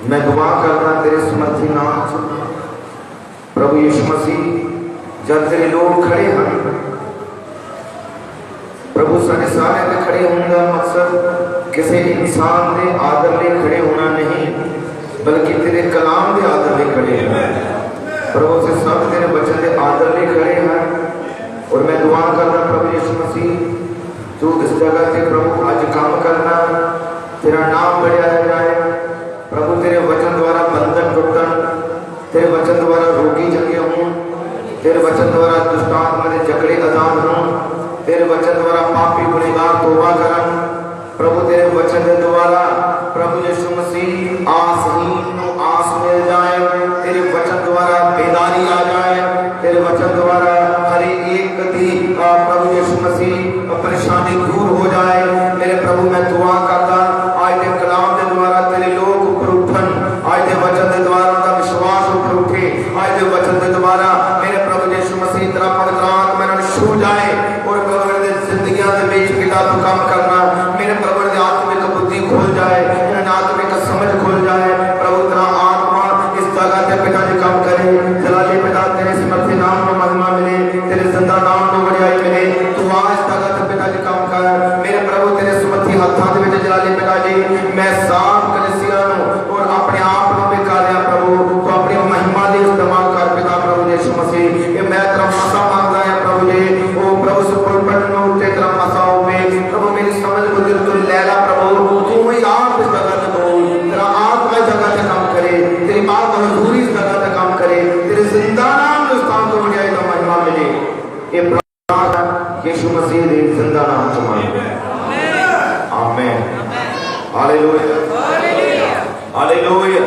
मैं दुआ करना तेरे समर्थी नाम से प्रभु यीशु मसीह, जब तेरे लोग खड़े हैं प्रभु साढ़े सारे पे खड़े होने का मकसद किसी इंसान के आदर में खड़े होना नहीं, बल्कि तेरे कलाम के आदर में खड़े हैं। प्रभु से सब तेरे वचन के आदर में खड़े हैं। और मैं दुआ करना प्रभु यीशु मसीह, तू इस जगह से प्रभु आज काम करना, तेरा नाम बढ़ाया जाए प्रभु। तेरे वचन द्वारा बंधन टूटन, तेरे वचन द्वारा रोगी जगे हों, तेरे वचन द्वारा दुष्टात्मा के झगड़े आजाद हों, तेरे वचन द्वारा पापी गुनहगार तौबा करन प्रभु। तेरे वचन के द्वारा प्रभु यीशु मसीह आसहीन को आस मिल जाए, तेरे वचन द्वारा बेदारी आ जाए, तेरे वचन द्वारा हर एक की प्रभु यीशु मसीह परेशानी दूर हो जाए। मेरे प्रभु मैं दुआ करता आज के कलाम के द्वारा तेरे लोग ऊपर उठन, आज के वचन के द्वारा उनका विश्वास ऊपर उठे, आज के वचन के द्वारा मेरे प्रभु यीशु मसीह तेरा पवित्र आत्मा इन्हें छू जाए और जिंदगियां के बीच पिता तू काम करना। मेरे प्रभु ने आत्मिक बुद्धि खोल जाए, इन्हें आत्मिक समझ खोल जाए प्रभु। तेरा आत्मा इस जगह से पिता जी काम करे, जलाली पिता तेरे समर्थी नाम को महिमा मिले, तेरे जिंदा नाम को बढ़ाई मिले। तू आ इस जगह से पिता जी काम कर मेरे प्रभु। तेरे समर्थी हाथों के विच जलाली पिता जी मैं साफ कलीसिया और अपने आप को भी कर रहा प्रभु, तो अपनी महिमा के इस्तेमाल कर पिता प्रभु यीशु मसीह। ये मैं तेरा मसा मांगता है प्रभु जी, ओ प्रभु सुपरपट में उठे तेरा मसा हो प्रभु। मेरी समझ बुद्धि तू ले ला प्रभु, तू ही आप इस जगह से बोल, तेरा आत्मा इस जगह से काम करे, तेरी बात हजूरी इस जगह से काम करे, तेरे जिंदा नाम के स्थान को बढ़ाई तो महिमा मिले। ये प्रार्थना यीशु मसीह के जिंदा नाम से मांगते हैं, आमीन। Hallelujah, hallelujah.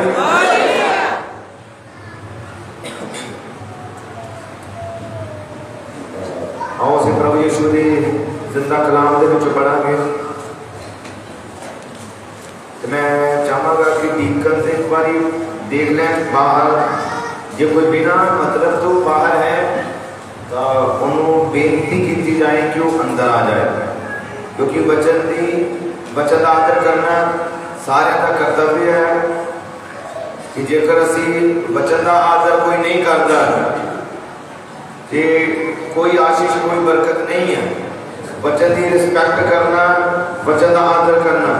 आओ से प्रभु यीशु के जिंदा कलाम के विच पढ़ांगे। मैं चाहांगा कि डीकन से एक बार देख लें बाहर, जो कोई बिना मतलब तो बाहर है तो उन्होंने बेनती की जाए कि वो अंदर आ जाए, क्योंकि वचन आदर करना सारे का कर्तव्य है। कि जेकर असी वचन का आदर कोई नहीं करता तो कोई आशीष कोई बरकत नहीं है। वचन की रिस्पेक्ट करना, वचन का आदर करना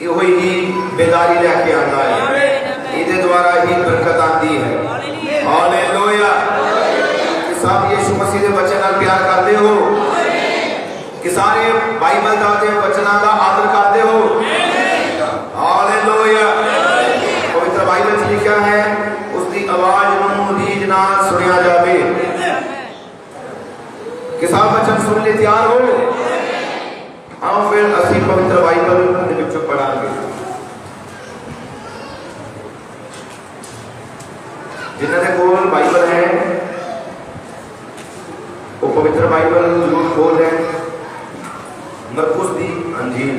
यो ही बेदारी लेके आता है, इसके द्वारा ही बरकत आती है। हालेलुया। सब यीशु मसीह के वचन का प्यार करते हो कि सारे बाइबल के वचनों का आदर करते हो। हालेलुया। पवित्र बाइबल में लिखा है उसकी आवाज नूं रीझ नाल सुनिया जावे। कि सब वचन सुन ले तैयार हो। आओ फिर असी पवित्र बाइबल के विचों पढ़ांगे। जिन्हां दे कोल बाइबल है वो पवित्र बाइबल जरूर खोल है। मरकुस दी अंजील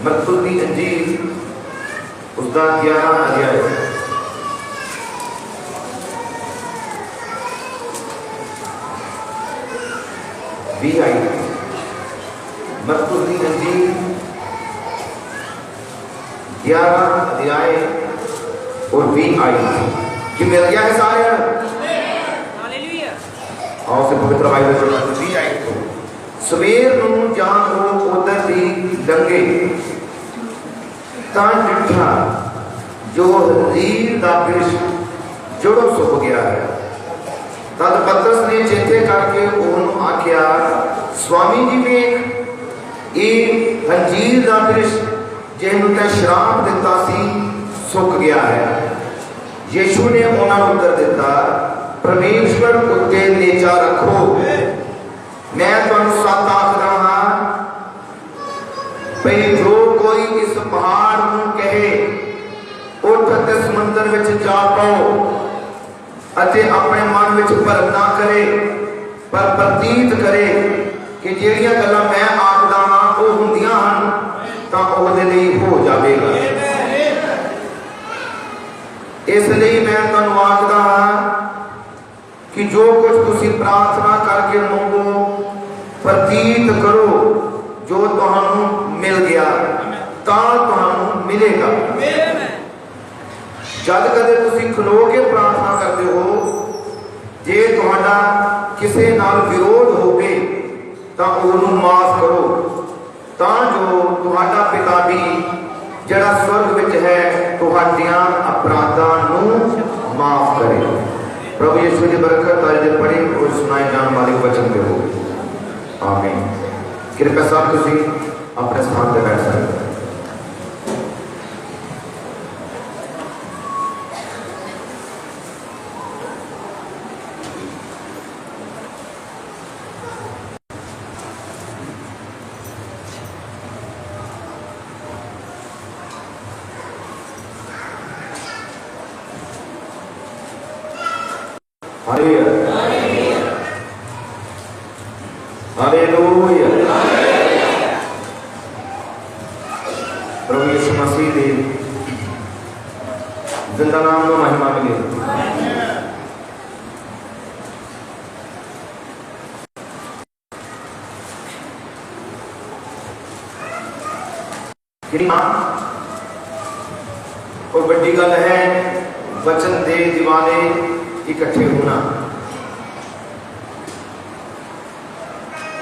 मरकुस दी अंजील उसका 11 अध्याय 20 आई। मरकुस दी अंजील 11 अध्याय और 20 आई कि मिल गया है सारे। हालेलुया। आओ से पवित्र बाइबल पढ़ना। 20 आई तो सवेर नूं जां वो उधर दी लंघे तां डिठा जो हज़ीर दा बिरछ जड़ों सुक गया है। तद पतरस ने चेते करके उन्होंने आख्या, स्वामी जी वेख ये अंजीर दा बिरछ जिन्हों तैं श्राप दिता सी सुक गया है। यीशु ने उन्होंने उत्तर दिता, परमेश्वर उत्ते नेचा रखो। मैं तुहानू सच आखदा हां भई जो कोई इस पहाड़ नूं कहे उठ ते समुद्र विच जा पाओ अते अपने मन विच भरम ना करे, पर प्रतीत करे कि जिहड़ियां गल्लां मैं आखदा हां वो हुंदियां हन तां ओहदे लई हो जावेगा। इसलिए मैं तुहानू आखदा हां कि जो कुछ तुसी प्रार्थना करके मंगो प्रतीत करो जो तुहानू मिल गया तां तुहानू मिलेगा। जद कदे तुसी खलो के प्रार्थना करते हो जे तुहाडा किसी नाल विरोध होवे तां ओनू माफ करो तां जो तुहाडा पिता भी जड़ा स्वर्ग विच है तुहाडियां अपराधां नू माफ करे। प्रभु यीशु की बरकत आज दे पढ़े और सुनाए जाने वाले वचन दे हो। आमीन। कृपया साहब तुसी अपने स्थान पर बैठ सकते हैं। हालेलुया। प्रभु यीशु मसीह दे जिंदा नाम को महिमा मिले। और बड़ी गल है वचन दे दीवाने इकट्ठे होना।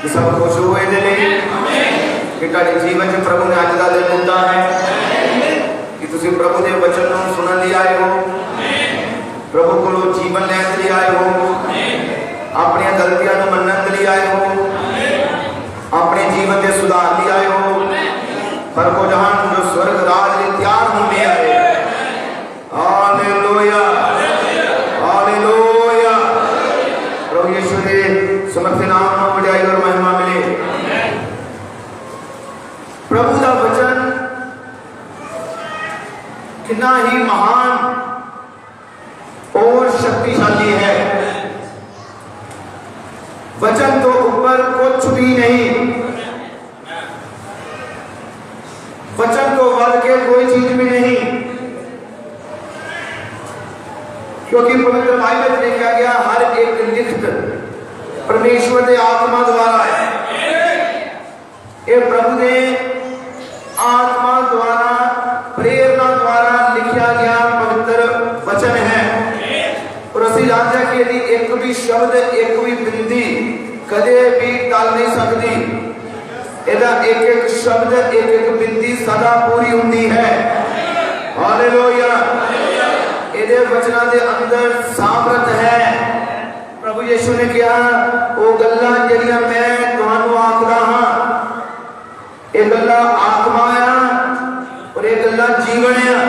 सब खुश हुए कि जीवन में प्रभु ने अज का दिन दिता है कि तुम प्रभु के वचन को सुनने लिए आए हो, प्रभु को जीवन लैन लिए आए हो, अपन गलतियों को मनने लिए आए हो, अपने जीवन के सुधार लिए आए हो, पर को जहान जो स्वर्ग राज लिए तैयार होने आए। Hallelujah hallelujah. प्रभु यीशु के समर्थ नाम में बड़ाई और महिमा मिले। प्रभु का वचन कितना ही महान और शक्तिशाली है। वचन तो ऊपर कुछ भी नहीं, वचन को वर्ग के कोई चीज भी नहीं, क्योंकि पवित्र बाइबल में लिखा गया हर एक लिखित परमेश्वर के आत्मा द्वारा है। ये प्रभु ने आत्मा द्वारा प्रेरणा द्वारा लिखा गया पवित्र वचन है। और असि जानते हैं कि यदि एक भी शब्द एक भी बिंदी कदे भी टल नहीं सकती। एदा एक एक शब्द एक एक बिंदी सदा पूरी होती है। हालेलुया। एदे वचना दे अंदर सामर्थ है। प्रभु यीशु ने कहा वो गल्लां जड़ियां मैं तुहानू आखदा हां ये गल्लां आत्मा आ और ये गल्लां जीवन आ।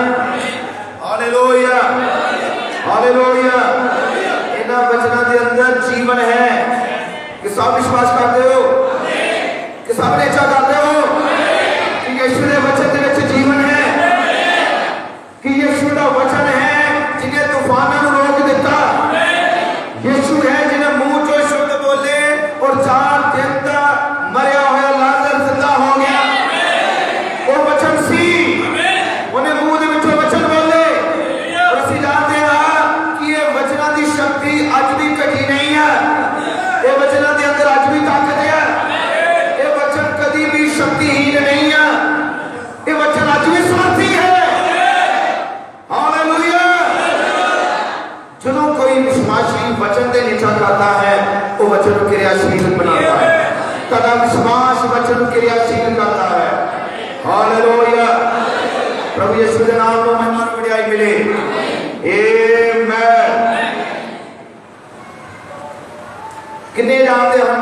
Hallelujah hallelujah. इन्हां वचनां दे अंदर जीवन है। कि सब विश्वास करते हो कि सब ने इच्छा करते हो कि यीशु के वचन दे विच जीवन है, कि यीशु का वचन है जिन्हें तूफानों को रोक दिता। यीशु है जिन्हें मुंह चो शब्द बोले और 4 दिन तक मरया हुआ लाजर जिंदा हो गया। वो वचन सी उन्हें मुंह दे विचों वचन बोले। और असि जानते हैं कि ये वचना की शक्ति अज भी घटी नहीं है। ये वचना के अंदर अज भी ताकत है। ये वचन कभी भी शक्तिहीन नहीं है। ये वचन अज भी सामर्थी है। हालेलुया। जदों कोई विश्वासी वचन के नीचा करता है वो वचन क्रियाशील बनाता है। तदा विश्वास वचन क्रियाशील करता है। हालेलुया। प्रभु यीशु के नाम में महिमा और बढ़ाई मिले। आमीन। कितने जानते हैं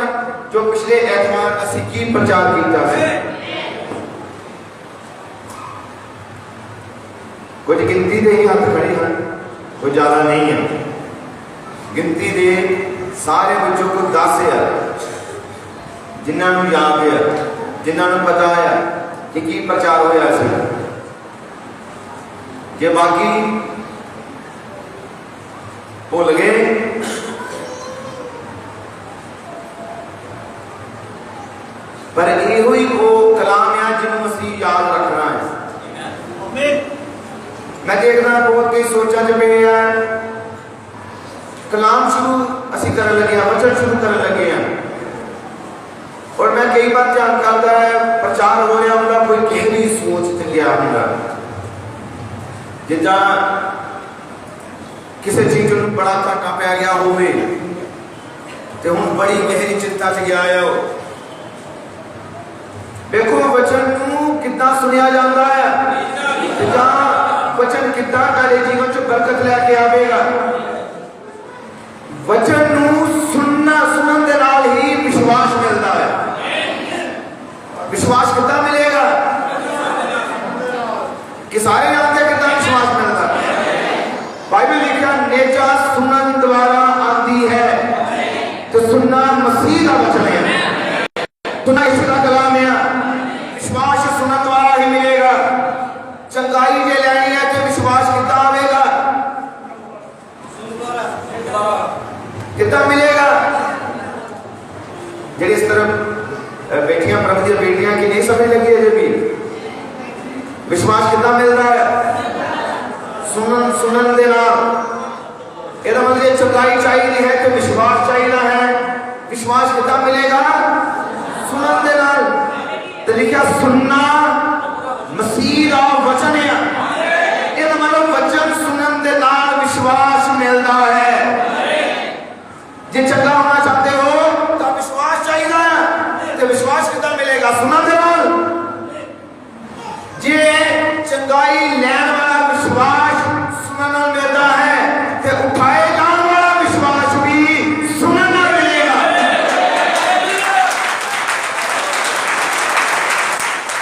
जो पिछले एतवार असी की प्रचार किया है? कुछ गिनती दे ही हाथ खड़े हैं, कोई ज्यादा नहीं है। गिनती दे सारे बच्चों को 10 है जिन्होंने याद है, जिन्होंने पता है कि की प्रचार होया सी। जे बाकी भुल गए पर यो ही वो कलाम है जिन्होंने असीं याद रखना है। मैं देखना बहुत कई सोचा च पे कलाम शुरू असी करन लगे हैं, वचन शुरू करन लगे हैं, और मैं कई बार ध्यान करता है प्रचार हो रहा होगा कोई गहरी सोच च गया होगा, जिदा किसी चीज को बड़ा घाटा पै गया होवे ते हुण बड़ी गहरी चिंता च गया है। देखो वचन नूं किद्दां सुनिया जाता है, जिदा वचन किद्दां तेरे जीवन च बरकत लैके आवेगा। वचन नूं सुनना सुनन दे नाल ही विश्वास मिलता है। विश्वास कितना मिलेगा कि सारे जानते कितना विश्वास मिलता है। बाइबल लिखा नेचा सुनन द्वारा आती है, तो सुनना मसीह का वचन है, सुनना इसका कलाम है। विश्वास सुनन द्वारा ही मिलेगा। चंगाई जे लैनी है तो विश्वास कितना आवेगा, कितना मिलेगा। जी इस तरफ बेटियां प्रभु दी बेटियां की नहीं समझ लगी है भी विश्वास कितना मिलता है सुनन सुनन दे नाल। एदा मतलब चंगाई चाहिए है तो विश्वास चाहिए है। विश्वास कितना मिलेगा सुनन दे नाल। तो लिखा सुनना मसीह दा वचन है। एदा मतलब वचन सुनन दे नाल विश्वास मिलता है। जे चंगा होना चाहते हो तो विश्वास चाहिए है, तो विश्वास कितना मिलेगा सुनन दे नाल। जे चंगाई लैन वाला विश्वास सुनन नाल मिलता है, तो उठाए जाने वाला विश्वास भी सुनन नाल मिलेगा।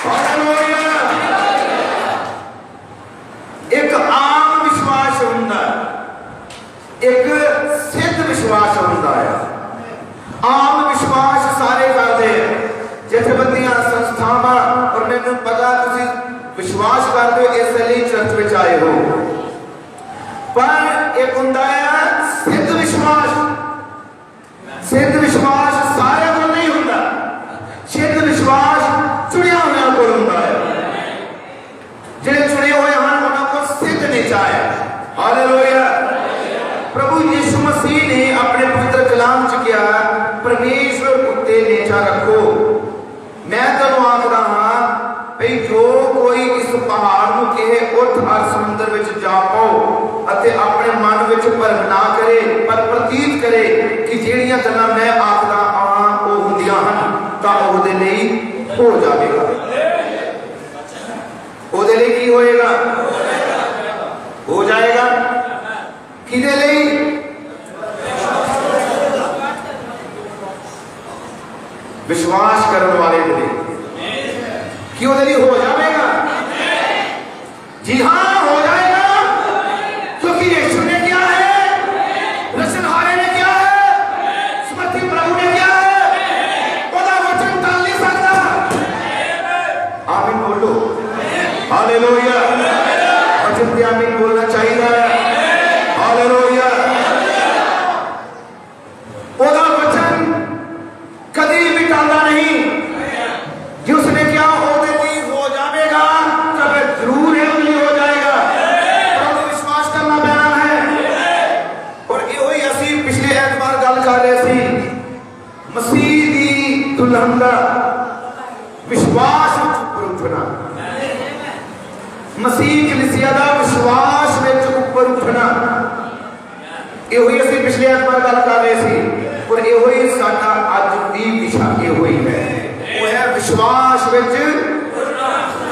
हालेलुया। एक आम विश्वास होता है, एक सिद्ध विश्वास होता है। आम विश्वास सारे करते हैं, जथेबंदियां संस्थावां, और मैंने पता तुसी विश्वास करते हो इसलिए चर्च में आए हो। पर एक होता है सिद्ध विश्वास। सिद्ध विश्वास सारे को नहीं होता। सिद्ध विश्वास चुनिया हुआ को होता है। जिन्हें चुने हुए हैं उनको सिद्ध नहीं चाहे। हालेलुया। प्रभु यीशु मसीह ने अपने पवित्र कलाम च किया परमेश्वर उत्ते नेचा रखो। मैं तुहानू आखदा हां भई जो कोई इस पहाड़ नूं कहे उठ हर समुद्र विच जा पाओ अते अपने मन विच भरम ना करे, पर प्रतीत करे कि ਜਿਹੜੀਆਂ ਗੱਲਾਂ मैं आखदा हां ਉਹ ਹੁੰਦੀਆਂ ਹਨ, ਤਾਂ ਉਹਦੇ ਲਈ हो जाएगा। ਉਹਦੇ ਲਈ ਕੀ ਹੋਏਗਾ हो जाएगा। किदे ਲਈ विश्वास करने वाले के लिए। क्यों नहीं हो जाएगा? जी हाँ हो जाएगा, क्योंकि यीशु ने क्या है, रचनहारे ने क्या है, समर्थी प्रभु ने क्या है, ओदा वचन टाल नहीं सकता। आमीन बोलो। हालेलुया। वचन पे आमीन बोलना चाहिए। हालेलुया। ओदा वचन कभी भी टाला नहीं। जो उसने क्या होने नहीं हो जाएगा, तब जरूर है उन्हीं हो जाएगा। पर विश्वास करना पैना है। और यो ही असी पिछले एतवार गल कर रहे थे मसीह दी दुल्हन दा विश्वास ऊपर उठना। मसीह कलीसिया दा विश्वास विच ऊपर उठना। यो ही असी पिछले एतवार गल कर रहे थे, और यो ही साडा अज भी विषय यो ही है, वो है विश्वास विच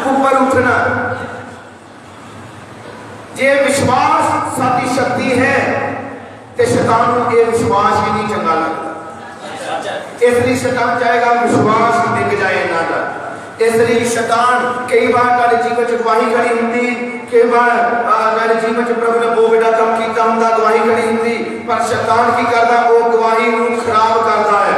ऊपर उठना। जे विश्वास साडी शक्ति है तो शैतान को ये विश्वास ही नहीं चंगा लगता। इसलिए शैतान चाहेगा विश्वास डिग जाए ना का। इसलिए शैतान कई बार तेरे जीवन च गवाही खड़ी होंदी, कई बार तेरे जीवन च प्रभु ने बहुत बड़ा काम किया हुंदा, गवाही खड़ी होंदी, पर शैतान की करता वो गवाही को खराब करता है।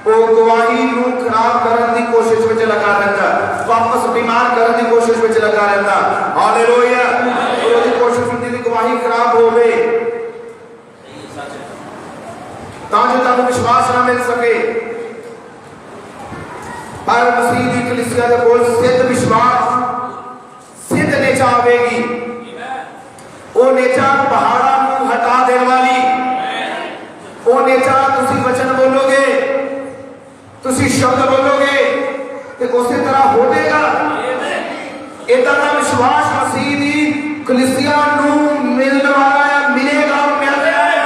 वो गवाही को खराब करने की कोशिश में लगा रहता, वापस बीमार करने की कोशिश में लगा रहता। हालेलुया। और कोशिश होंदी कि गवाही खराब हो गई, ताकि ताकि विश्वास ना मिल सके। पर मसीह की कलीसिया के कोल सिद्ध विश्वास सिद्ध नेचा आवेगी। नेचा पहाड़ा को हटा देने वाली, वो नेचा तुसी वचन बोलोगे, तुसी शब्द बोलोगे तो उसी तरह हो जाएगा। इदा का विश्वास मसीह की कलीसिया नूं मिलने वाला है, मिलेगा और मिल रहा है।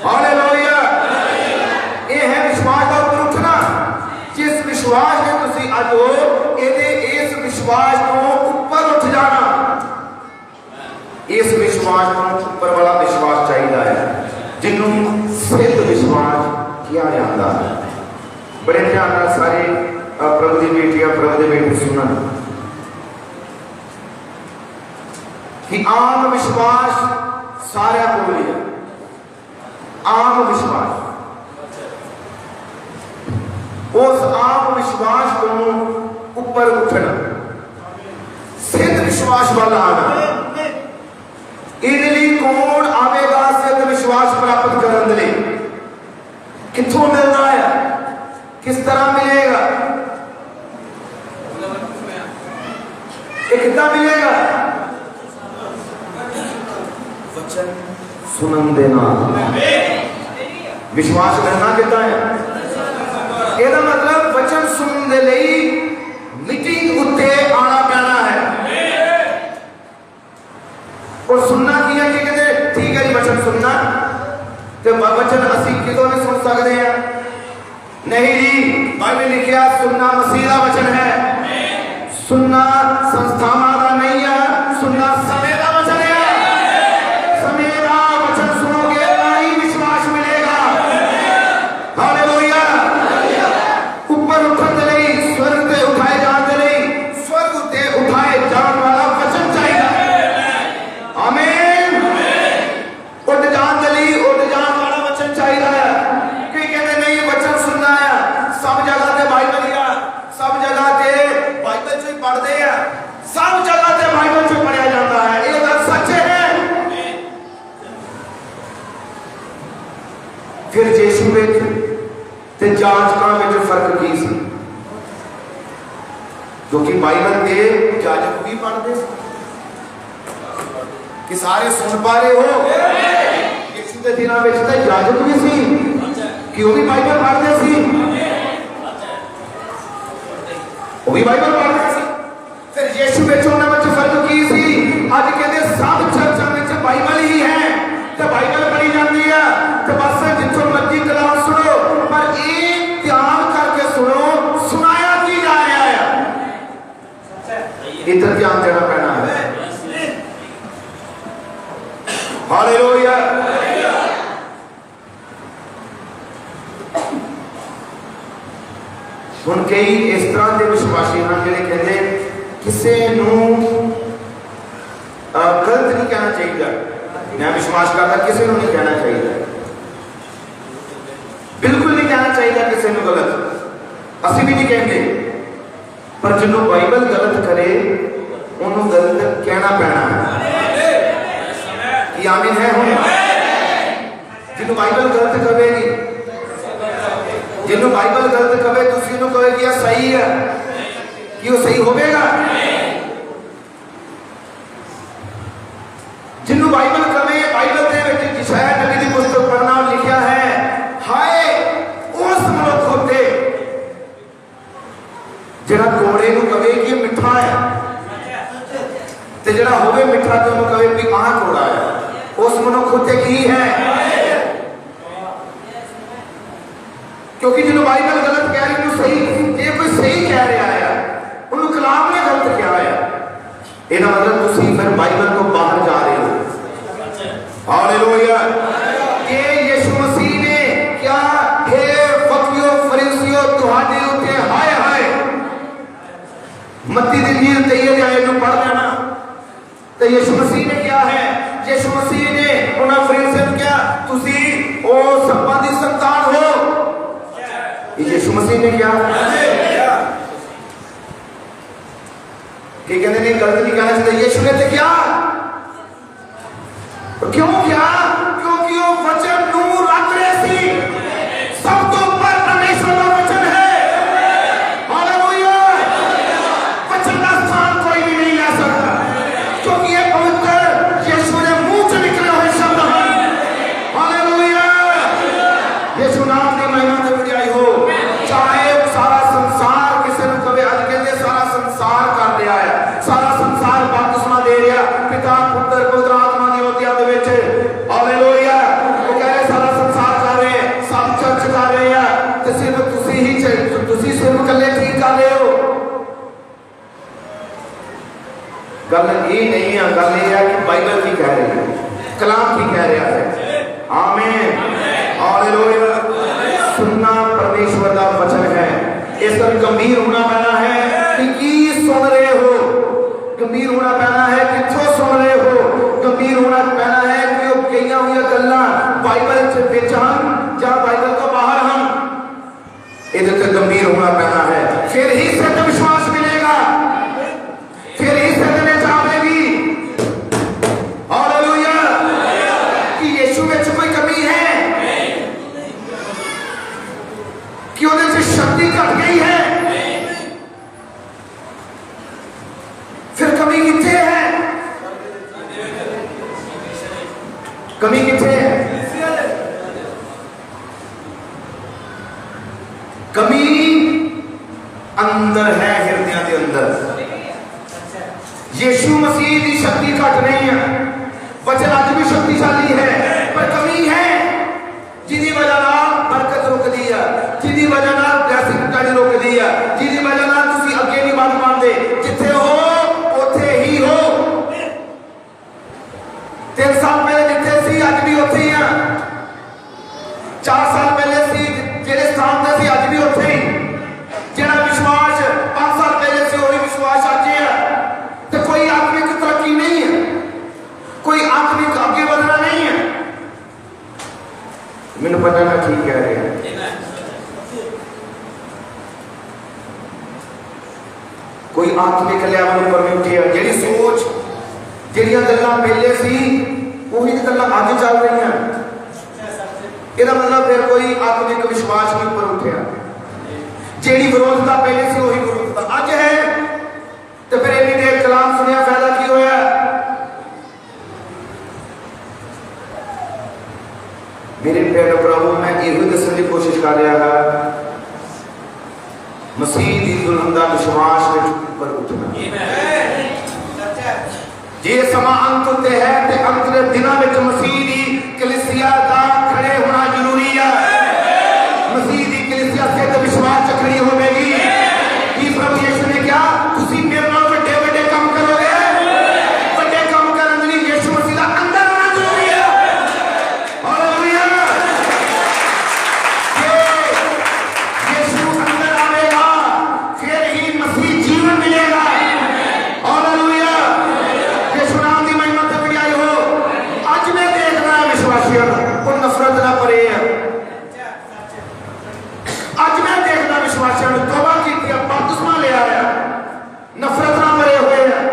हालेलुया। ये है विश्वास का ऊपर उठना। जिस विश्वास में तुसी अज हो, इस विश्वास को ऊपर उठ जाना। इस विश्वास को ऊपर वाला विश्वास चाहिए है, जिन्होंने सिद्ध विश्वास किया जाता है। बड़े ध्यान नाल सारे प्रभु की बेटियां प्रभु के बेटे सुनन कि आम विश्वास सारे को लिया, आम विश्वास, उस आम विश्वास को ऊपर उठना, सिद्ध विश्वास वाला आना। इनली कौन आवेगा सिद्ध विश्वास प्राप्त करने के लिए? किथों मिलना है, किस तरह मिलेगा, कितना मिलेगा? वचन सुनन देना। विश्वास करना कितना है? ਇਹਦਾ मतलब वचन सुनने ਦੇ ਲਈ मीटिंग उत्ते आना पैना है। और सुनना की है कि कहते ठीक है जी वचन सुनना, तो वचन असी कितों नहीं सुन सकते हैं? नहीं जी, बाइबल लिखा सुनना मसीह का वचन है, सुनना संस्थावां का नहीं है, सुनना समय का वचन है। समय का वचन सुनोगे ना ही विश्वास मिलेगा। हालेलुया। ऊपर उठन के लिए, स्वर्ग पे उठाए जाने के लिए, स्वर्ग ते उठाए जाने वाला वचन चाहिए। आमीन। उठ जाने के लिए उठ जाने वाला वचन चाहिए। कई कहते नहीं वचन सुनना है, सब जगह ते बाइबल या सब जगह ते बाइबल जो पढ़ते हैं, सब जगह ते बाइबल जो पढ़ा जाता है, ये बात सच है। फिर यीशु में ते जांचकां में फर्क की सी? क्योंकि बाइबल के जाजक भी पढ़ते कि सारे सुन पा रहे हो। यीशु के दिनों में तो जाजक भी सी कि वो भी बाइबल पढ़ते सी, वो भी बाइबल पढ़ते सी। फिर यीशु में फर्क की सी? आज कहते सब चर्चा में बाइबल ही है, तो बाइबल पढ़ी जाती है, तो बस जिथों मर्जी कलाम सुनो, पर एक ध्यान करके सुनो, सुनाया की जा रहा है, इधर ध्यान देना पैना है। हालेलुया। हुण कई इस तरह के विश्वासी हैं जिन्हें कहते किसी गलत नहीं कहना चाहिए। मैं विश्वास करता किसी को नहीं कहना चाहिए, बिल्कुल नहीं कहना चाहिए किसी को गलत, असि भी नहीं कहते, पर जिन्होंने बाइबल गलत करे उन्होंने गलत कहना पैना है। कि आमीन है? जिन्होंने बाइबल गलत कहेगी, जिन्होंने बाइबल गलत कहे तुसी उन्होंने कहे कि यह सही है, कि वो सही होगा? जिन्होंने बाइबल कहे, बाइबल के यशायाह नबी की पुस्तक पढ़ना लिखा है, हाय उस मनुख होते जिहड़ा कोड़े नूं कहे कि मिठा है, ते जिहड़ा होवे मिठा ते उन्होंने कहे कि आह कोड़ा है, उस मनुख होते की है? क्योंकि जिन्होंने बाइबल गलत कह रही सही, ये कोई सही कह रहा है, उन्होंने कलाम ने गलत कहा है, इहदा मतलब तुसी फिर बाइबल को बाहर जा रहे हो। हालेलुया। ये यीशु मसीह ने क्या हे फकीरों फरीसियों तुहाडे उते हाय हाय, मत्ती दी नील तैयार जाए नु पढ़ लेना। तो यीशु मसीह ने क्या है? यीशु मसीह ने उन्हें फरीसियों क्या तुसी ओ सप्पा दी संतान हो? यीशु मसीह ने क्या कहते नहीं गलत नहीं कहना चाहिए। यीशु ने तो क्या, क्यों क्या? क्योंकि वो वचन नूर रख रहे सी, सब तो ऊपर परमेश्वर का वचन है। हालेलुया। वचन का स्थान कोई भी नहीं ले सकता, क्योंकि ये पवित्र यीशु ने गल ये नहीं है, गल ये है कि बाइबल की कह रही है, कलाम की कह रहा है। आमीन, हालेलुया। सुनना परमेश्वर का वचन है। इस पर गंभीर होना पैना है कि की सुन रहे हो, गंभीर होना पैना है किथों सुन रहे हो, गंभीर होना पैना है कि वो कई हुई गल्लां बाइबल विच हम या बाइबल तो बाहर हम, ये गंभीर होना पैना है। फिर ही सत्य विश्वास मिलेगा, फिर ही सत्य में जाएगी। हालेलुया। कि यीशु में कोई कमी है, कि उन्हें से शक्ति घट गई है, फिर कमी कितने है, कमी कितने है? कमी अंदर है, हृदय के अंदर। यीशु मसीह की शक्ति घट नहीं है, वचन आज भी शक्तिशाली है, पर कमी है जिसकी वजह बरकत रुक दी है, जिसकी वजह ब्लैसिंग रुक दी है, जिसकी वजह तुम अगे नहीं बढ़ पाते। जिथे हो उथे ही हो। 3 साल पहले जिथे सी अज भी उथे ही है, 4 साल पहले सी जेड़े स्थान ते सी अज भी उथे ही, जेड़ा विश्वास 5 साल पहले से वही विश्वास अज है। तो कोई आत्मिक तरक्की नहीं है, कोई आत्मिक आगे बढ़ना नहीं है। मैंने पता ना ठीक कह रहे हैं। कोई आत्मिक लेवल पर भी उठे, जेड़ी सोच जेड़ियां गल्लां पहले सी वही गल्लां अज चल रही हैं। ਇਹਦਾ मतलब फिर कोई आत्मिक विश्वास के ऊपर उठा, जेड़ी विरोधता पहले सी वही विरोधता अज है। तो फिर इन्नी देर कलाम सुनिया फायदा की होया? मेरे प्यारे प्रभु, मैं यही दसने की कोशिश कर रहा है, मसीह की दुल्हन का विश्वास में ऊपर उठना। जे समा अंत होते है तो अंत के दिनों में मसीह की कलीसिया का खड़े होना जरूरी है। मसीह की कलीसिया से तो विश्वास खड़ी होगी कि प्रभु यीशु ने क्या तुसी मेरे नाल बड़े बड़े काम करोगे, बड़े काम करने के लिए यीशु मसीह का अंदर होना जरूरी है। हालेलुया। यीशु अंदर आएगा फिर ही मसीह जीवन मिलेगा। हालेलुया। यीशु नाम की महिमा ते बढ़ाई हो। आज मैं देखना है विश्वासियों को नफरत ना पड़े है। आज मैं देखना विश्वासियों ने तौबा की थी, बपतिस्मा ले आया, नफरत ना परे हुए हैं।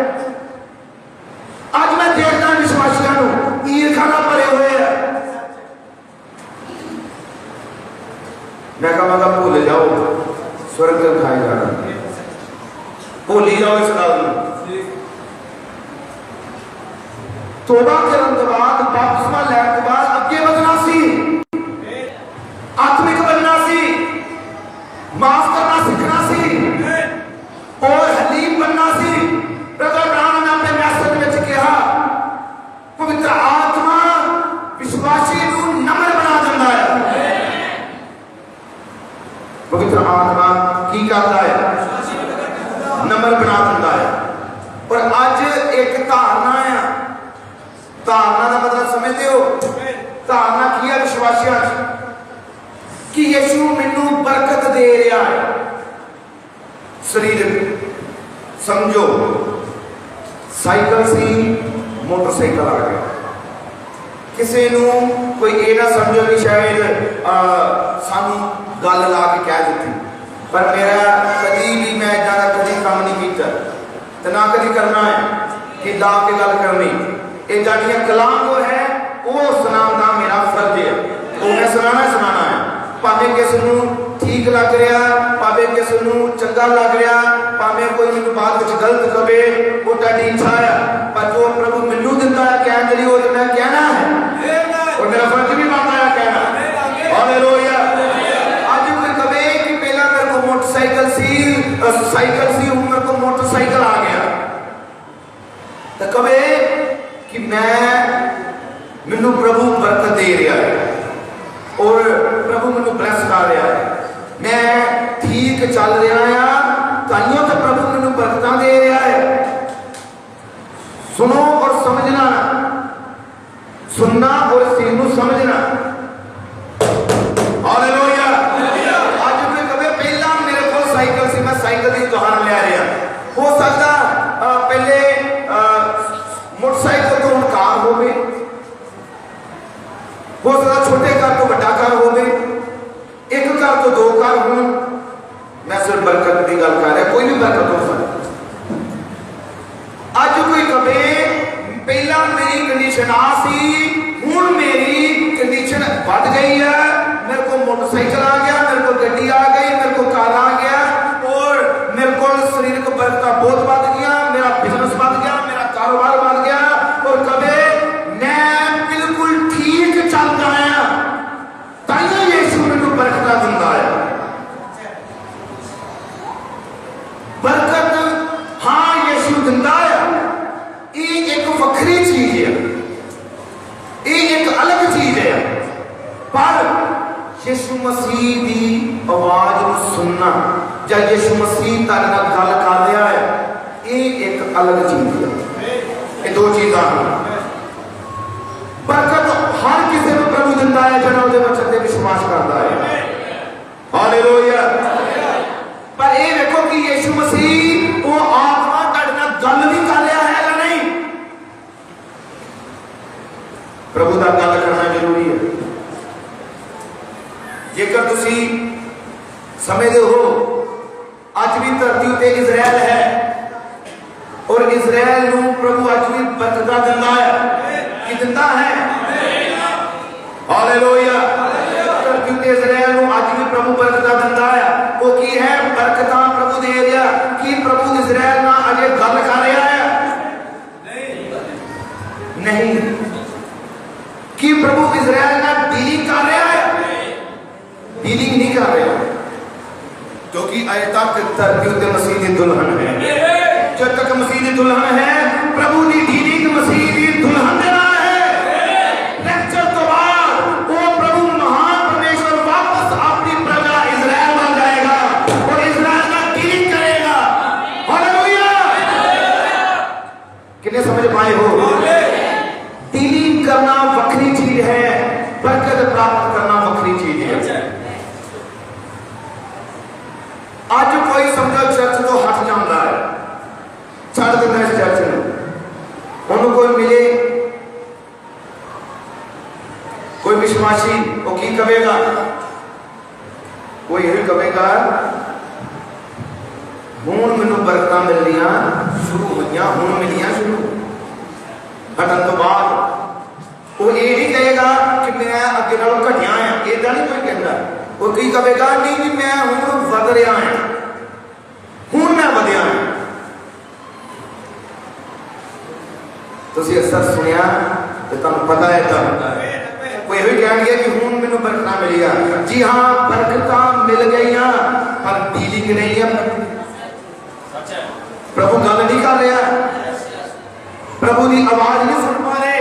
आज मैं देखना विश्वासियों को ईर्ष्या ना परे हुए हैं। मैं कहूँगा भूल जाओ स्वर्ग खाए जाना, भूल ही जाओ इस गल को। तौबा करने के बाद, बपतिस्मा लैने के बाद अगे बढ़ना सी, आत्मिक बनना सी, माफ करना सीखना सी और हलीम बनना सी। ब्रदर अब्राहम ने अपने मैसेज में कहा पवित्र आत्मा विश्वासी को नम्र बना देता है। पवित्र आत्मा की करता है? नम्र बना देता है। और आज एक धारणा है, धारणा का मतलब समझते हो? धारणा की है विश्वासियों कि यीशु मैनू बरकत दे रहा है। शरीर समझो, साइकिल सी मोटरसाइकिल आ गया, किसी कोई ये ना समझो कि शायद सानू गल ला के कह दी, पर मेरा कभी भी मैं इदा का कभी काम नहीं किया तो ना कभी करना है कि ला के गल करनी। ये जानिया कलाम जो है वो सुनाना मेरा फर्ज है, वो मैं सुनाना है। भावें किसी ठीक लग रहा, भावें किसी चंगा लग रहा, भावें कोई मैं बात कुछ गलत कहे, वो तेरी इच्छा है। पर जो प्रभु मैनू दिता है कहने के लिए वो मैं कहना है और मेरा फर्ज भी बनता है कहना। हालेलुया। आज कोई कहे कि पहला मेरे को मोटरसाइकिल सी हूं, मेरे को मोटरसाइकिल आ गया, तो कहे कि मैनू प्रभु बरकत दे रहा है और प्रभु मैनू ब्लैस कर रहा है, मैं ठीक चल रहा हाँ, ताइयों तो प्रभु मैनू बरकत दे रहा है। सुनो और समझना ना, सुनना और इस चीज को समझना। हालेलुया। आज कोई कहे पहला मेरे को साइकिल से, मैं साइकिल की उदाहरण ले रहा, हो सकता पहले मोटरसाइकिल तो हम कार हो गए, हो सकता छोटे कार तो बड़ा कार हो गए, एक कार तो दो कार हो। मैं सिर्फ बरकत की गल कर रहा, कोई भी बरकत हो सकती। आज कोई कहे पहला मेरी कंडीशन आ सी, हुण मेरी कंडीशन बढ़ गई है, मेरे को मोटरसाइकिल आ गया, मेरे को गड्डी आ गई, मेरे को कार आ गया, और मेरे को शरीर को बरकत बहुत बढ़ गया, मेरा बिजनेस बढ़ गया, मेरा कारोबार बढ़ गया, और कभी मैं बिल्कुल ठीक चल रहा ताइयों यीशु मेरे बरकत दिंदा है। बरकत हाँ यीशु दिंदा है, ये एक वखरी चीज है, ये एक अलग चीज है, पर यीशु मसीह की आवाज को सुनना या यीशु मसीह तारे नाल गल कर रहा है, ये एक अलग चीज है। ये दो चीज़ां बरकत हर किसी को प्रभु दिंदा है जो उसके वचन पे विश्वास करता है। हालेलुया। पर ये देखो कि यीशु मसीह वो आत्मा तुहाडे नाल गल भी कर रहा है या नहीं। प्रभु दा गल करना जरूरी है। जेकर तुसी समझदे हो अज भी धरती उत्ते इजराइल है और इजराइल नूं प्रभु अज भी बरकत दिंदा है कि दिंदा है। हालेलुया। धरती उत्ते इजराइल नूं अज भी प्रभु बरकत दिंदा है। वो की है बरकत प्रभु दे रहा कि प्रभु इजराइल नाल अजे गल कर रहा है नहीं कि प्रभु इजराइल नाल डीलिंग कर रहा है, डीलिंग नहीं कर रहा, क्योंकि अजे तक धरती उत्ते मसीह दी दुल्हन है। जब तक मसीह दी दुल्हन है प्रभु दी डीलिंग मसीह दी दुल्हन दे नाल है। लेक्चर तो बाद वो प्रभु महान परमेश्वर वापस अपनी प्रजा इजराइल बन जाएगा और इजराइल का डीलिंग करेगा। हालेलुया। कितने समझ पाए हो? डीलिंग करना वखरी चीज है, बरकत प्राप्त करना वखरी चीज है। आज कोई समझो चर्च तो हट जाता है, छड़ देता है चर्च में, उन्होंने कोई मिले कोई विश्वासी वो की कहेगा, वो यही कहेगा हुण मैनू बरकतां मिलनियां शुरू होईयां, हुण मिलियां शुरू। हटन तो बाद वो ये नहीं कहेगा कि मैं अगे नालों घटिया हाँ, इदा नहीं कोई कहता। वो की कहेगा नहीं भी मैं हुण वध रहा है, हुण मैं वधिया है। तुसी अक्सर सुनिया तो तुहानूं पता है तब कोई यही कहेंगे कि हुण मैनूं बरकतां मिलियां। जी हाँ बरकतां मिल गईयां पर डीलिंग नहीं है। प्रभु गल नहीं कर रहा, प्रभु की आवाज नहीं सुन पा रहे।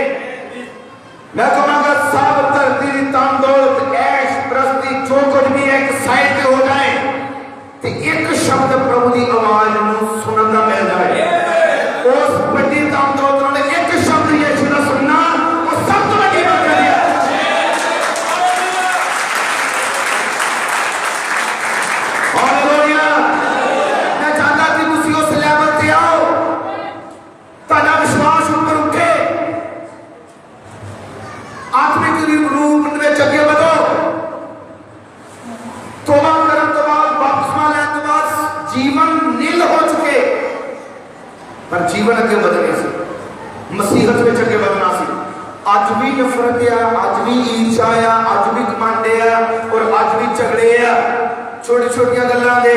मैं कहूँगा सब धरती की तन दौलत ऐश प्रस्ती जो कुछ भी एक साइड पे हो जाए तो एक शब्द प्रभु की आवाज को सुनने का मिल जाए। उस बड़ी तन दौलत ने एक शब्द यीशु का सुनना वो सब तो बड़ी बात है। हालेलुया। मैं चाहता कि तुसी उस लेवल पे आओ, ताजा विश्वास ऊपर उठे, आत्मिक रूप में अगे बढ़ो। तौबा करने तो बाद बपतिस्मा लेने तो बाद जीवन नील हो चुके, पर जीवन अगे बढ़ने से मसीहत में अगे बढ़ना सी। अज भी नफरत है, अज भी ईर्षा है, अज भी घमंड है और अज भी झगड़े है छोटी छोटी गल्लां दे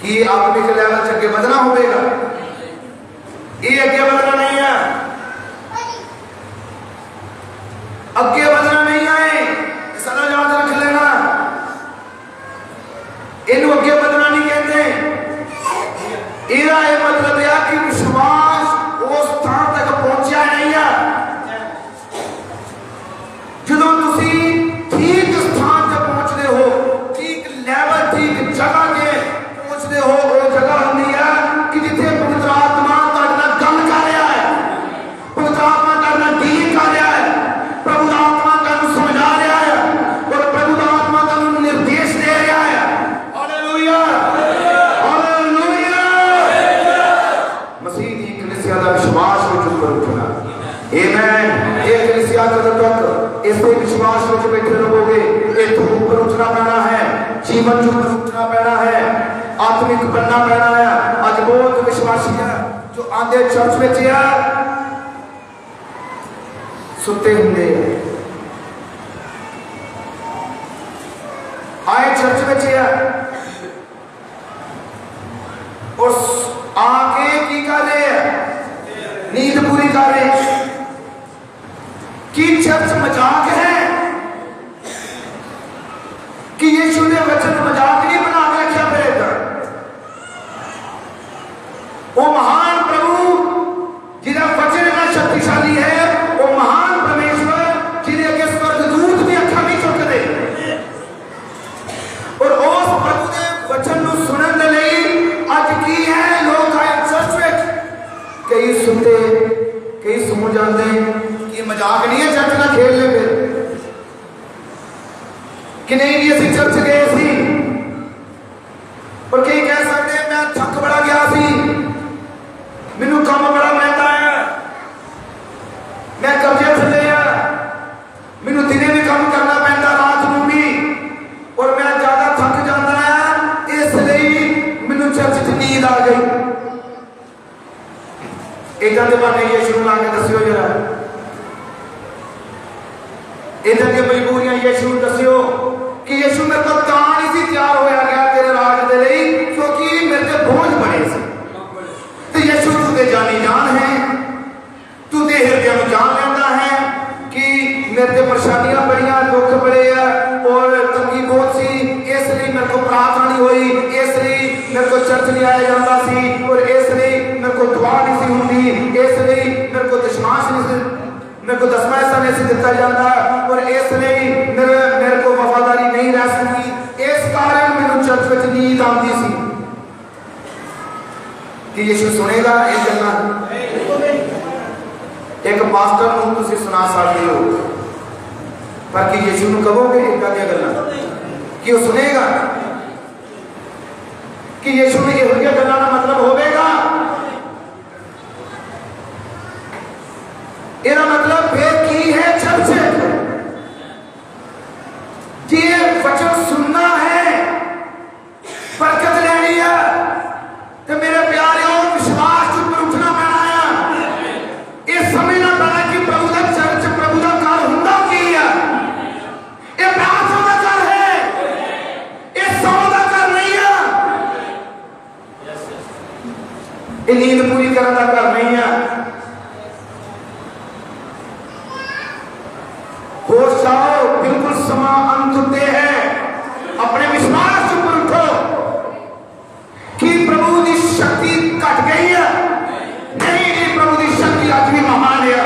कि आत्मिक लेवल से अगे बढ़ना होगा। ये अगे बढ़ना नहीं है, अगे बढ़ना नहीं है, सारा याद रख लेना। इन्हें अगे बढ़ना नहीं कहते। इहदा यह मतलब है कि विश्वास उस स्थान तक पहुंचा नहीं है। जो तुसी ठीक स्थान तक पहुंचते हो, ठीक लेवल ठीक जगह के पहुंचते हो, वो जगह होती है कि जिथे पवित्र कलीसिया का विश्वास में ऊपर उठना। आमीन। ये कलीसिया कदों तक इस विश्वास में बैठे रहोगे, इतों ऊपर उठना पैना है, जीवन च ऊपर उठना पैना है, आत्मिक बनना पैना है। अज बहुत विश्वासी है जो आंदे चर्च में सुते होंगे, आए चर्च में और आके की कर रहे हैं, नींद पूरी कर रहे हैं कि चर्च मजाक है, कि यीशु ने वचन मजाक नहीं बना के रखा मेरे इधर। वो महान प्रभु जिसका वचन इतना शक्तिशाली है, वो महान परमेश्वर जिन्हें अगे स्वर्गदूत भी अखा नहीं चुकते, और उस प्रभु के वचन को सुनने अज की है लोग आए चर्च में, कई सुनते कई सो जाते, कि मजाक नहीं है चर्च का खेल ले फिर कि नहीं भी असि चर्च गए सी, और कई कह सकते हैं मैं थक बड़ा गया सी, मैनू काम बड़ा महंगा है, मैं कब्जे थले है, मैनू दिने भी काम करना पैंदा रात को भी, और मैं ज्यादा थक जाता है इसलिए मैनू चर्च च नींद आ गई। इदा के बारे यीशु ला के दस्यो जरा, इदा दी मजबूरियां यीशु दस्यो कि यीशु मेरे को तां नहीं सी तैयार होया गया तेरे राज दे लई, क्योंकि मेरे ते बोझ बड़े सी। ते यीशु तू ते जानी जान है, तू ते हृदय में जान लेंदा है कि मेरे ते परेशानियां बड़ियां, दुख बड़े है और तंगी बहुत सी, इसलिए मेरे को प्रार्थना नहीं हुई, इसलिए मेरे को चर्च नहीं आया जाता सी, और इसलिए मेरे को दुआ नहीं सी होंदी, इसलिए मेरे को दशमांश नहीं सी, मेरे को दसवां हिस्सा नहीं सी दिता जाता, और इसलिए मेरे को वफादारी नहीं रह सकी, इस कारण मैंने चर्च में नींद आती सी। कि यीशु सुनेगा एक गल्ला, एक पास्टर को तुम सुना सकते हो, पर कि यीशु को कहोगे इदा दी गल्ला कि वो सुनेगा? कि यीशु ने यह गल्ला का मतलब होगा, इसका मतलब फिर की है चर्च जी वचन सुनना है, बरकत लेनी है, तो मेरे प्यारे और विश्वास ऊपर उठना पैना है, ये समझना पैना कि प्रभु का चर्च प्रभु का घर हुंदा की है, ये प्रार्थना का घर है, ये सौ का घर नहीं है, ये नींद पूरी करने का घर नहीं है। होश जाओ, बिल्कुल समा अंत होते हैं, अपने विश्वास पर उठो कि प्रभु की शक्ति घट गई है, नहीं प्रभु की शक्ति आज भी महान है,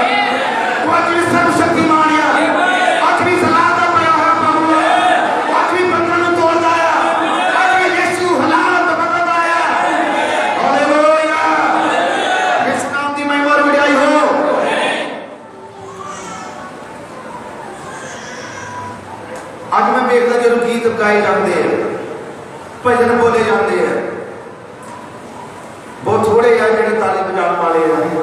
वो आज भी सर्वशक्तिमान है, आज भी सलाहता पड़ा है प्रभु, आज भी बंधन तोड़ता है, आज भी यीशु हालात बदलता है। हालेलुया, इस नाम की महिमा और बढ़ाई हो। आज मैं देखता जो गीत गाए जाते हैं, भजन बोले जाते हैं, बहुत थोड़े हैं जो ताली बजाने वाले हैं।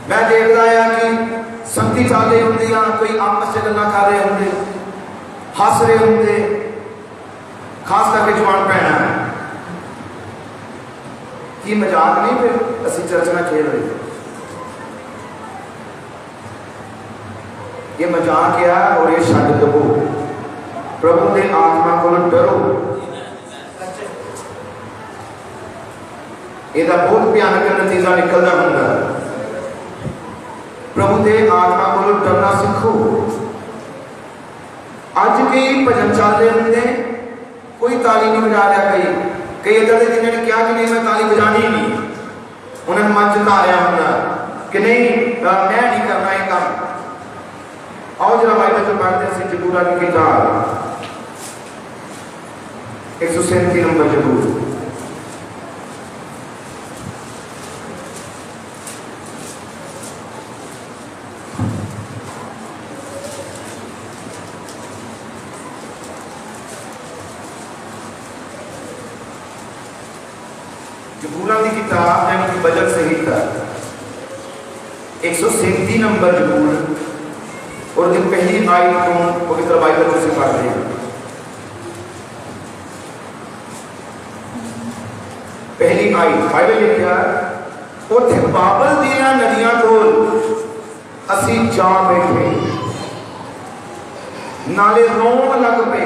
मैं देखता है कि संगति चल रही होंगी, कोई आपस में गल्लां कर रहे होंगे, हस रहे होंगे, खास करके जवान भैन की मजाक नहीं, फिर असं चर्च में खेल रहे, ये मजाक है और ये छड्ड दो, प्रभु के आत्मा को डरो, इसका बहुत भयानक नतीजा निकलता होगा। प्रभु के आत्मा को डरना सीखो। अज कई भजन चल रहे होंगे, कोई ताली नहीं बजा रहा, कई इधर के जिन्होंने कहा कि नहीं मैं ताली बजानी ही नहीं, उन्होंने मन च धारिया होंगे कि नहीं मैं नहीं करना ये काम। आओ जरा बाइबल में पढ़ते हैं जबूर की किताब 137 नंबर जबूर। जबूर की किताब यानी 137 नंबर जरूर और दिन पहली आयत को पवित्र बाइबल से पढ़ रहे हैं। पहली आयत बाइबल लिखा उथे बाबल दियां नदियां कोल असी जा बैठे नाले रोन लग पे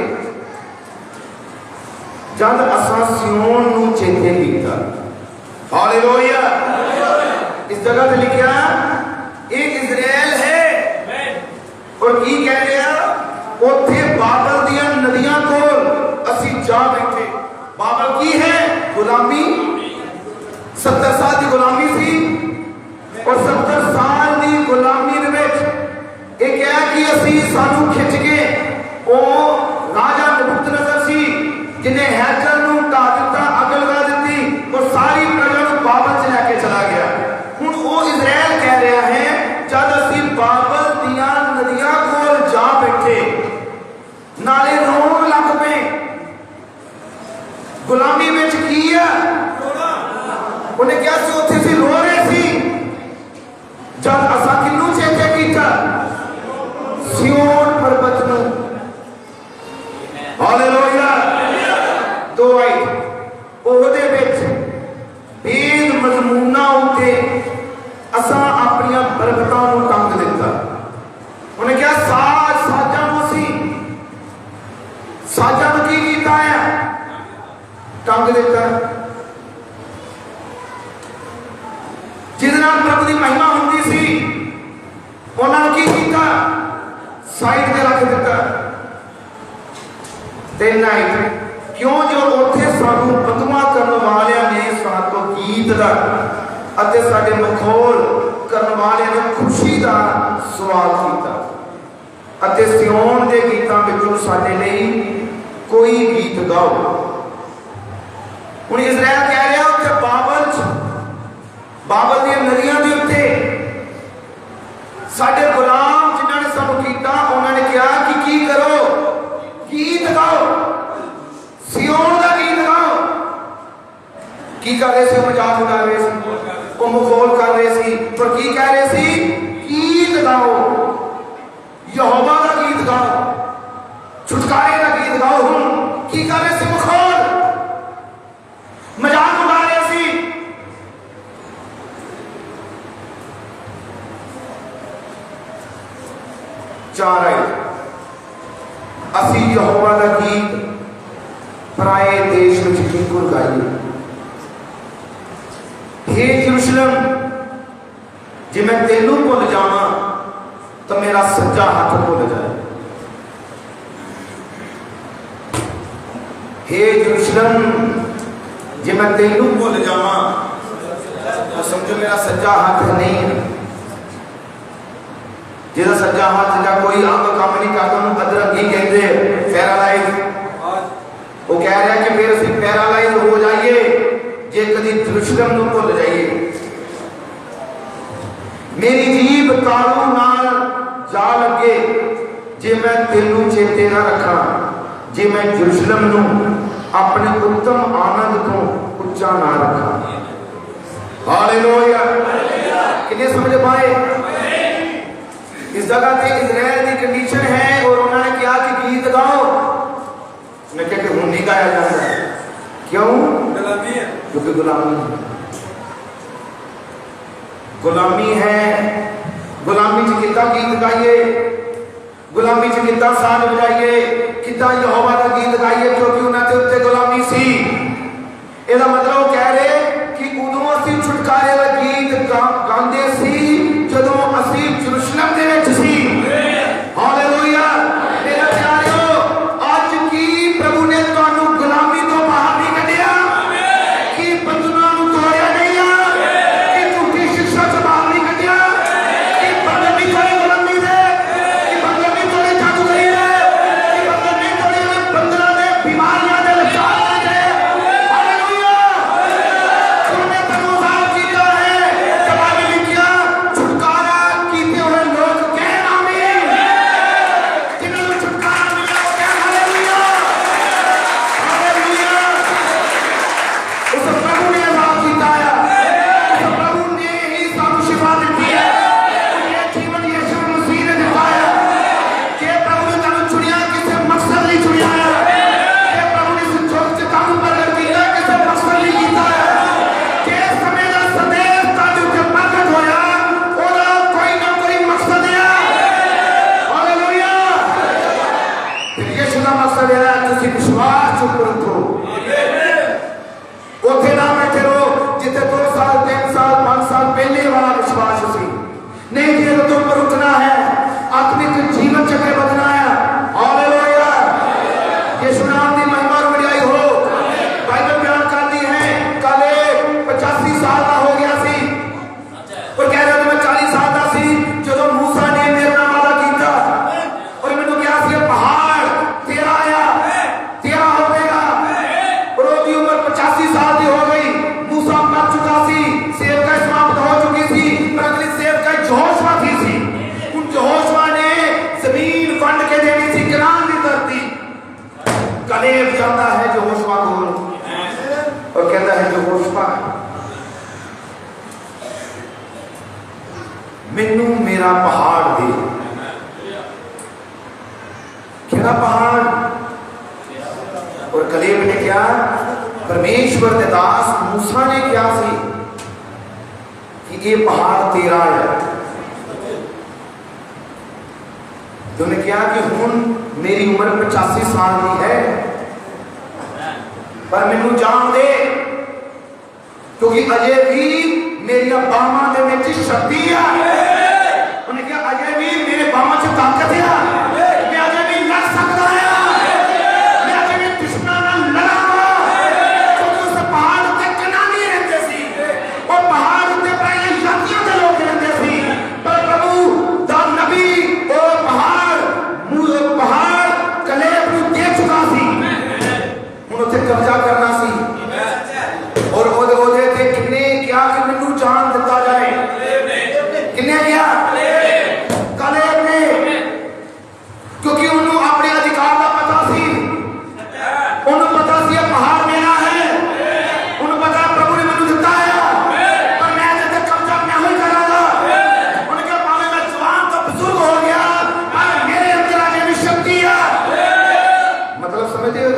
जब असा सियोन नू चेते कीता। हालेलुया। इस जगह पे लिखा एक इजराइल है और की कह रहा उथे बाबल दियां नदियां कोल असी जा बैठे। बाबल की है गुलामी, 70 साल की गुलामी सी और 70 साल की गुलामी दे विच एक है कि असी सानू खिंच के ओ राजा नबूकदनेस्सर सी जिन्हें हैकल नू ढा दिता, अग लगा दी और सारी प्रजा नू बाबल च लेके चला गया। हुण वो इजराइल कह रहा है जब असी बाबल दियां नदियां कोल जा बैठे नाले रोन लग पे। गुलामी में की है उन्हें क्या सी उत्थे सी रो रहे सी जब असा किनू चेते कीता सियोन पर्वत नू। हालेलुया। तो आई ओहदे विच भेद मजमूना उत्ते असा अपनी बरकतां नू टंग दिता। उन्हें क्या साज साजा नू सी साजा नू की कीता है टंग दिता जिहदे नाल प्रभु की महिमा हुंदी सी उन्होंने की कीता साइड ते रख दिता। ते नाइट क्यों जो उत्थे सानू बंधुआ करन वालियां ने सातो गीत दा अते साडे मखौल करन वालियां ने खुशी दा सवाल कीता अते सियोन दे गीतां विचों साडे लई कोई गीत गाओ। हुण इजराइल कह रहा उत्थे बाबल दी नदियां दे उत्ते साडे गुलाम जिन्हां ने सानू कीता उन्होंने कहा कि की करो गीत गाओ, सियोन दा गीत गाओ। की कर रहे थे? मजाक उड़ा रहे थे, वो मखौल कर रहे थे, पर की कह रहे थे? गीत गाओ, यहोवा दा गीत गाओ, छुटकारे दा गीत गाओ। हुण की कर रहे थे? मखौल मजाक उड़ा रहे थे। चार आई असी यहोवा दा गीत पराए देश में किंकुर गाइए। हे यरूशलेम जे मैं तेनू भुल जावां तो मेरा सज्जा हाथ भुल जाए। हे यरूशलेम जे मैं तेनू भुल जावां तो समझो मेरा सज्जा हाथ नहीं है। जिहदा सज्जा हाथ का कोई अंग काम नहीं करता उन्होंने अदरंगी कहते हैं, पैरालाइज। वो कह रहा है कि फिर असं पैरालाइज हो जाइए जे कभी यरूशलेम नूं भुल जाइए। मेरी जीभ तालू नाल जा लगे जे मैं तेनू चेते ना रखा, जे मैं यरूशलेम नूं अपने उत्तम आनंद तो उच्चा ना रखा। हालेलुया। कितने समझ पाए? इस जगह पे इजराइल की कंडीशन है और उन्होंने कहा कि गीत गाओ। मैं क्या कि नहीं गाया जाता है। क्यों? गुलामी है। क्योंकि गुलामी है, गुलामी है। गुलामी च कितना गीत गाइए, गुलामी च कितना साज बजाइए, कितना यहोवा का गीत गाइए क्योंकि उन्होंने उत्ते गुलामी सी। ਇਹਦਾ मतलब कह रहे कि उदों असी छुटकारे का गीत गाते सी जदों असी यरूशलेम दे विच सी। हालेलुया। मेरे प्यारिओ आज की प्रभु ने तुहानू गुलामी तो बाहर नहीं कढिया, कि बंधनां नू तोड़िया नहीं आ, कि झूठी शिक्षा से बाहर नहीं कढिया, कि बंधन नहीं तोड़े गुलामी दे, कि बंधन नहीं तोड़े जादूगरी दे, कि बंधन नहीं तोड़े बंधनां दे, बीमारियां दे, लचार दे। हालेलुया। उन्होंने तनु साफ किया है, जवाब लिखिया मैनू मेरा पहाड़ दे। क्या पहाड़? और कलेब ने क्या, परमेश्वर के दास मूसा ने क्या सी कि ये पहाड़ तेरा है। तो उन्हें क्या कि हुन मेरी उम्र 85 साल की है, पर मैनू जान दे, क्योंकि अजय भी मेरी बावां दे विच शक्ति है। उन्हें क्या, अजय भी मेरे बावां च ताकत है, मैं अजय भी लड़ सकता है, मैं अजय भी दुश्मन नाल लड़ांगा। क्योंकि उस पहाड़ उत्ते कनानी रहंदे सी, और पहाड़ उत्ते पहले जातियां दे लोग रहंदे सी, पर प्रभु दा नबी ओ पहाड़ कलेब नूं दे चुका सी। हुण उत्ते कब्जा करना सी, और ओदे ते किन्ने क्या कि मैनू जान दिता जाए। किन्ने क्या? कलेब ने, क्योंकि उन्होंने अपने अधिकार का पता सी, उन्होंने पता सी पहाड़ मेरा है, उन्होंने पता प्रभु ने मैनू दिता है, पर मैं ते कब्जा मैं ही करांगा। उन्होंने कहा भावे मैं जवान तो बुजुर्ग हो गया, पर मेरे अंदर आगे भी शक्ति है। मतलब समझते हो?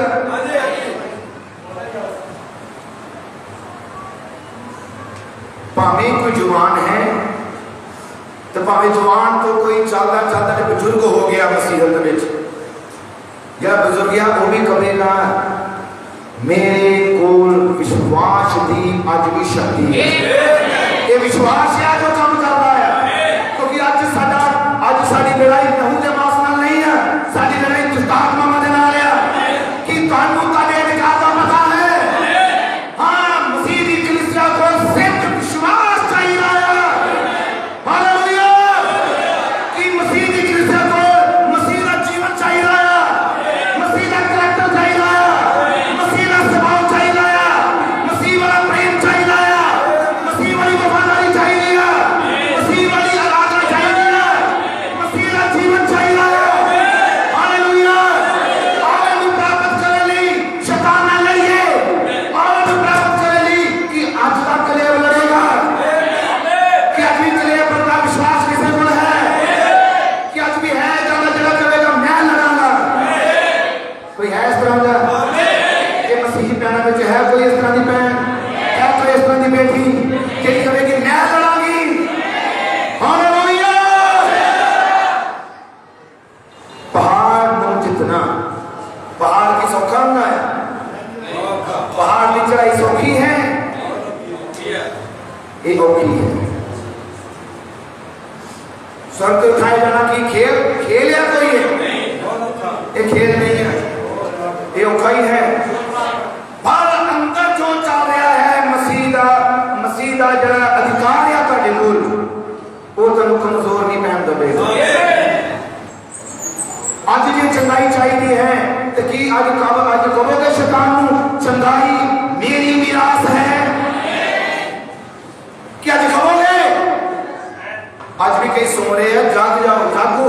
भावे कोई जवान है तो भावे जवान तो कोई चलता चलता तो बुजुर्ग हो गया मसीहत में, या बुजुर्गिया वो भी कहेगा मेरे कोल विश्वास की अज भी शक्ति है। ये विश्वास है जो काम करता है, क्योंकि अज साडी लड़ाई नहू के मास नाल नहीं है, साडी लड़ाई दुष्टात्मा मां दे नाल है। कि कानून का अधिकार का पता है। हाँ, मसीह की कलीसिया को सिर्फ विश्वास चाहिए। हालेलुया! कि मसीह की कलीसिया को मसीह का जीवन चाहिए, मसीह का करैक्टर चाहिए, मसीह का स्वभाव चाहिए, मसीह वाला प्रेम चाहिए, मसीह वाली वफादारी चाहिए, मसीह वाली आराधना चाहिए, मसीह का जीवन चाहिए। हालेलुया! और प्राप्त करे ली शैतान ना लड़िए, और प्राप्त करे ली कि आज का कलेब लड़ेगा। कि आज भी कलेब पर का विश्वास किसे को है? कि आज भी है ज्यादा जगह करेगा मैं लड़ांगा। कोई है इस तरह का? ये मसीही पैना में है कोई इस तरह की बहन, है कोई इस तरह की बेटी कि कहेगी मैं लड़ांगी? हालेलुया! पहाड़ को जितना, पहाड़ की सौखा ना है, पहाड़ की चढ़ाई सौखी है, ये औखी है। स्वर्ग उठाए जाना की खेल या कोई है? ये खेल नहीं है, ये औखा ही है। पर अंदर जो चल रहा है मसीह दा जरा अधिकार या तुहाडे कोल, वो तुहानू कमजोर नहीं पैन देगा। अज जी चंगाई चाहिए है तो कि अज कहोगे शैतान नू चंगाई मेरी मिरास है? क्या अज कहोगे? आज भी कई सो रहे हैं, जाग जाओ, जागो,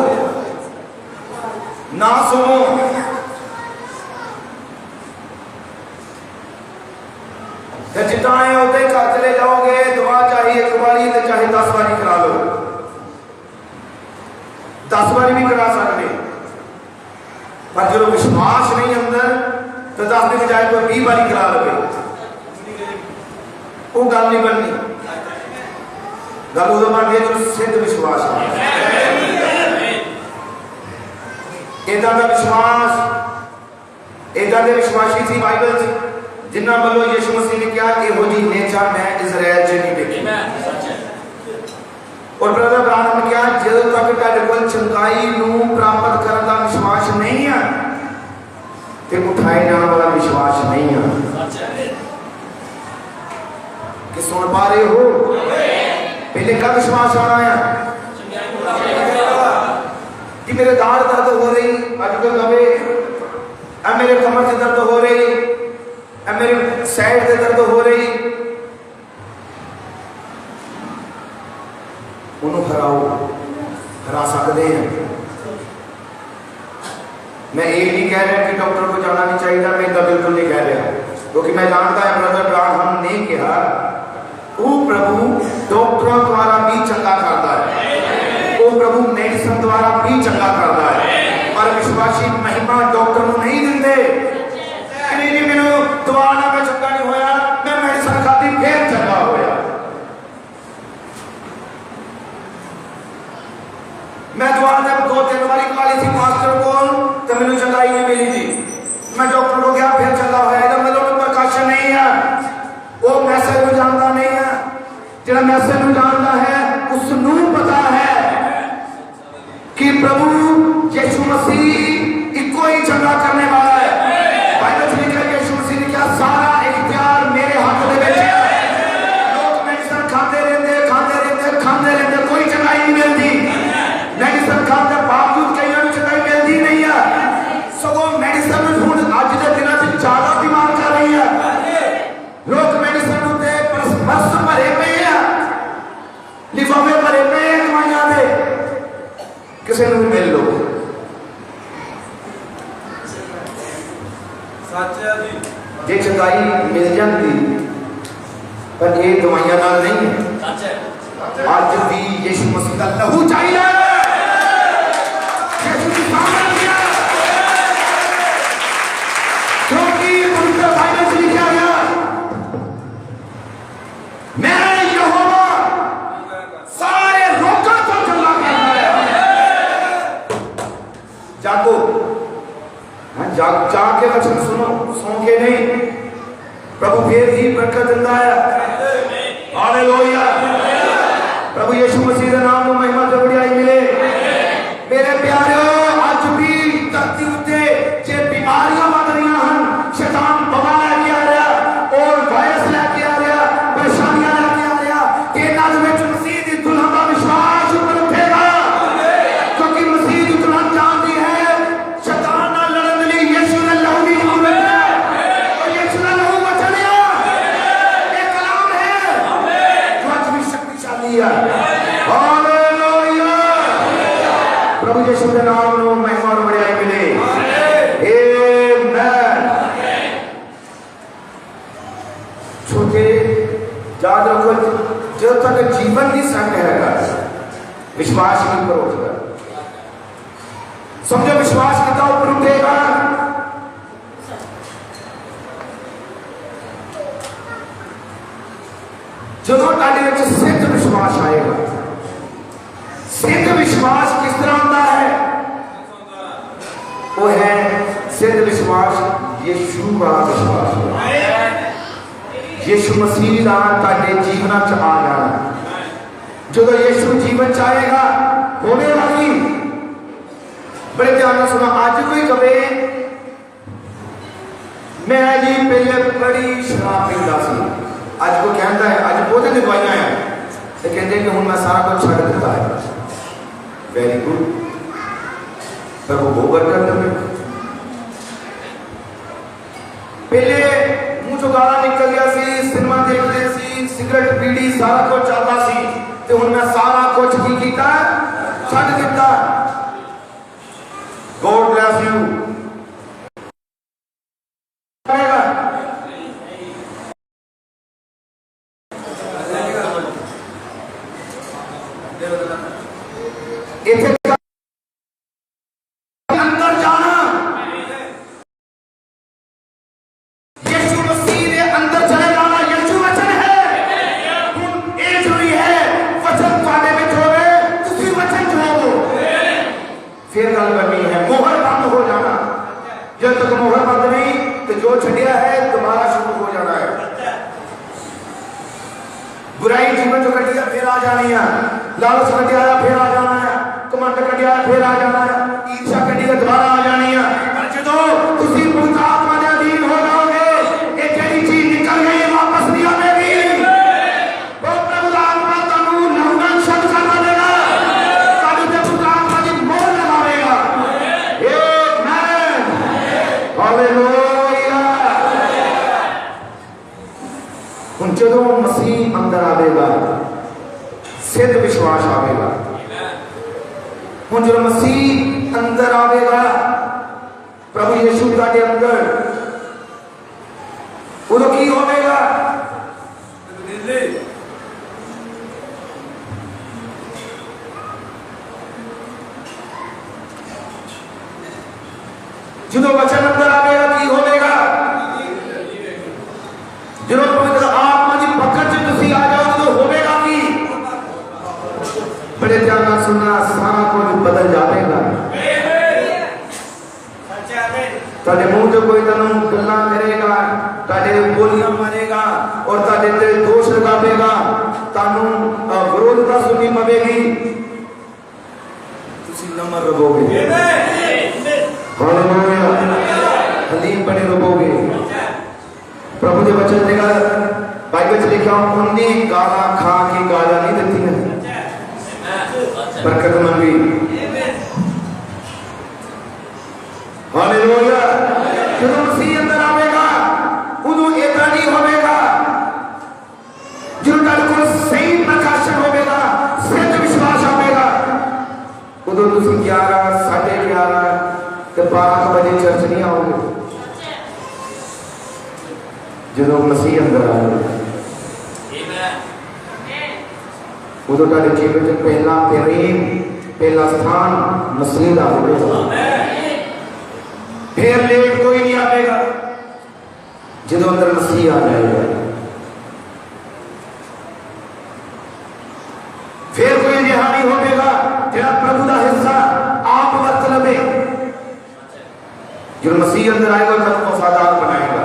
ना सुनो। जितना है उतने घर चले जाओगे, दुआ चाहिए एक बारी तो चाहे 10 बारी करा लो, 10 बारी भी करा सकते, पर जो विश्वास नहीं अंदर तो 10 की बजाय तो 20 बारी करा लोगे, वो गल नहीं बननी। गल उदो बनती है जो सिद्ध विश्वास है। इदा का विश्वास, इदा के विश्वासी थी बाइबल जिन्ना वालों यीशु मसीह ने क्या यहो जी नेचर मैं इजराइल च नहीं देखी। और ब्रदर ब्राह्मण ने क्या जो तक तुहाडे कोल चंगाई नू प्राप्त करने का विश्वास नहीं है ते उठाए जाने वाला विश्वास नहीं है। कि सुन पा रहे हो? पहले का विश्वास आना है कि मेरे दाढ़ दर्द हो रही, अजकल कभी मेरे कमर से दर्द हो रही, मेरे साइड से दर्द हो रही, उन्होंने हरा सकते हैं। मैं ये नहीं कह रहा कि डॉक्टर को जाना नहीं चाहिए, मैं तो बिल्कुल नहीं कह रहा, क्योंकि मैं जानता है ब्रदर ब्राह्मण ने कहा वो प्रभु डॉक्टरों द्वारा भी चंगा करता है। ही चंगा करता है, पर विश्वासी महिमा डॉक्टर को नहीं देते। जी मैनू दवा ना मैं चंगा नहीं होया, मैं मेडिसिन खाती फिर चंगा होया। मैं दवा ने 2-3 बारी खाली थी मास्टर को, तो मैनू चंगाई नहीं मिली थी। मैं डॉक्टर को गया फिर चंगा होया। मतलब प्रकाशन नहीं है, वो मैसेज को जानता नहीं है। जो मैसेज को जानता है उसनू पता है कि प्रभु यीशु मसीह इको ही चंगा करने वाला है। बाइबल में लिखा है यीशु मसीह ने क्या सारा इख्तियार मेरे हाथ में है। लोग मेडिसिन खाते रहते कोई चंगाई नहीं मिलती। मेडिसिन खाते बावजूद कई चंगाई मिलती नहीं है। सगों मेडिसिन हुण अज के दिनों में ज्यादा बीमार कर रही है। लोग मेडिसिन उत्ते बस भरे पे हैं, लिफाफे भरे पे हैं दवाइयां दे, किसी को मिल लो। जे चंगाई मिल जाती पर ये दवाइयां नाल नहीं है। आज भी यीशु मसीह का लहू चाहिए, यीशु की सामर्थ है, क्योंकि पवित्र बाइबल में लिखा गया मैं यहोवा सारे रोगों को चंगा करता है। जागो, जाके वचन सुनो, सो के नहीं। प्रभु फिर ही बरकत देता है। हालेलुया। प्रभु यीशु मसीह के नाम में महिमा ते बढ़ाई मिले। मेरे प्यारे आज भी धरती उत्ते जे बीमारियां बढ़ रही हैं, शैतान बवा लेके आ रहा और वायरस लेके आ रहा, परेशानियां लेके आ रहा, कि नाल में मसीह दी दुल्हन का विश्वास ऊपर उठेगा। क्योंकि मसीह दी दुल्हन जानती है शैतान नाल लड़न लई यीशु ने लहू दी जरूरत है। और यीशु ने लहू बचाया, ये कलाम है जो आज भी शक्तिशाली है। हालेलुया। प्रभु यीशु के नाम में महिमा और बढ़ाई मिले। आमीन। छोटे याद रखो, जब तक जीवन की संग रहेगा विश्वास नहीं करोगे। समझो विश्वास कितना ऊपर उठेगा। जो ताड़े में सिद्ध विश्वास आएगा। सिद्ध विश्वास किस तरह होता है? वो है सिद्ध विश्वास यीशु का विश्वास। यीशु मसीह का ताड़े जीवन च आ जाना। जो यीशु जीवन चाहेगा होने वाली। बड़े ध्यान से सुना। आज कोई कहे मैं जी पहले बड़ी शराब पीता सी, आज को कहता है आज बहुत दवाइयां हैं, तो कहते कि हूँ मैं सारा कुछ छड़ दिता है। वेरी गुड, पर वो गोबर करते हैं। पहले मुंह चो गाला निकल गया सी, सिनेमा देखते सी, सिगरेट बीड़ी सारा कुछ चलता सी, तो हूँ मैं सारा कुछ की कीता छड़ दिता। God bless you. अंदर जाना, यीशु मसीह ने अंदर चले जाना। यीशु वचन है, ये जरूरी है वचन पाने में जोड़े, तुसी वचन जोड़ो, फिर गल करनी है। मोहर बंद हो जाना, जब तक मोहर बंद नहीं तो जो छड़िया है दोबारा शुरू हो जाना है। बुराई जीवन जो कटिया फिर आ जानी है, लालच कटिया फिर आ जाना है, कमंड कटिया फिर आ जाना है, ईर्ष्या कटिया दोबारा आ जानी है। पर जो तुसी पवित्र आत्मा के अधीन हो जाओगे, ये जेडी चीज निकल गई वापस नहीं आएगी। वो प्रभु आत्मा तनु लहुना शब्द करवा देगा, ताकि ते पवित्र आत्मा की मोहर लगावेगा। आमीन। हालेलुया। उन जो मसीह अंदर आवेगा सिद्ध विश्वास आवेगा। हूँ जो मसीह अंदर आवेगा, प्रभु यीशु के अंदर, उदो की होगा? जो वचन अंदर आवेगा की होगा, जो पवित्र आत्मा की पकड़ च तुसी आ जाओ तो होगा की। बड़े ध्यान से सुनना, सारा कुछ बदल जाएगा। तारे मुंह जो कोई तनु गल्ला करेगा, तारे बोलियां मारेगा और तारे ते दोष लगावेगा, तानु विरोधता सुननी पवेगी, तुसी नम्र रहोगे, हालेलुया, हलीम बने रहोगे। प्रभु के वचन देखा बाइबल से लिखा, उन्हें गाला खा के गाला नहीं देती है, बरकत मंगी। हालेलुया। जब मसीह अंदर आवेगा उदो ऐसा नहीं होगा, जो को सही प्रकाशन होगा, सच विश्वास आवेगा, उदो तुम 11, 11:30 तो 12 बजे चर्च नहीं आओगे। जो मसीह अंदर आएगा उदो तारे जीवन में पहला प्रेम, पहला स्थान मसीह का होगा। फिर लेट कोई नहीं आएगा, जो अंदर मसीह आ जाएगा। फिर कोई रिहाई होगा, जो प्रभु का हिस्सा आप वर्त लवे। जो मसीह अंदर आएगा तब वफादार बनाएगा,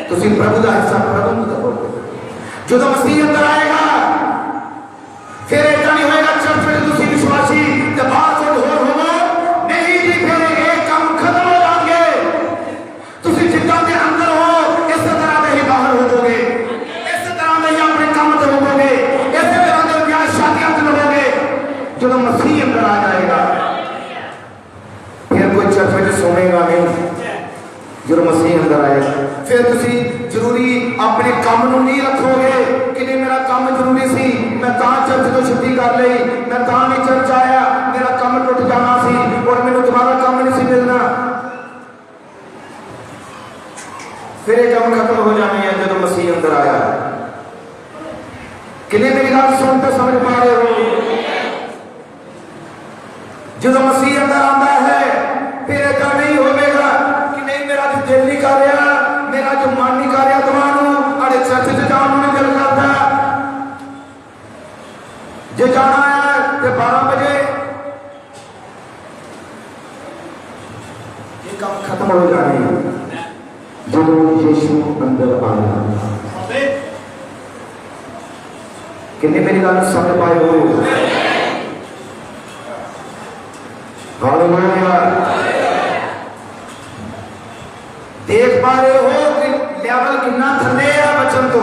तुसी प्रभु का हिस्सा प्रभु करोगे। जो मसीह अंदर आएगा फिर ऐसा नहीं होगा चर्च में तुसी विश्वासी जब बात हो नहीं जी, फिर एक काम खत्म हो जाएंगे। तुसी जितना के अंदर हो इस तरह से ही बाहर होगे, इस तरह से ही अपने काम से होगे, इस तरह से ब्याह शादियां करोगे। जो मसीह अंदर आ जाएगा फिर कोई चर्च में सोएगा नहीं। जो मसीह अंदर आएगा फिर तुसी जरूरी अपने काम नूं नहीं रखोगे कि नहीं मेरा काम जरूरी सी, मैं कहाँ चर्च तो छुट्टी कर ली, मैं कहाँ नहीं चर्च आया, मेरा काम टुट जाना सी और मैंने तुम्हारा काम नहीं सी मिलना। फिर एक काम खत्म हो जानी है जो मसीह अंदर आया। किन्ने मेरी बात सुनते समझ पा रहे हो? जो मसीह अंदर आता है फिर ऐसा नहीं होगा कि नहीं मेरा जो दिल नहीं कर रहा, मेरा जो मन नहीं कर रहा तुम्हारा, अरे चर्च से जाने में दिल करता जो जाना है तो 12 बजे ये काम खत्म हो जाने जो यीशु अंदर आया। किन्ने मेरी गल समझ पाए हो? हालेलुया। देख पा रहे हो कि लेवल कितना थले है बचन तो,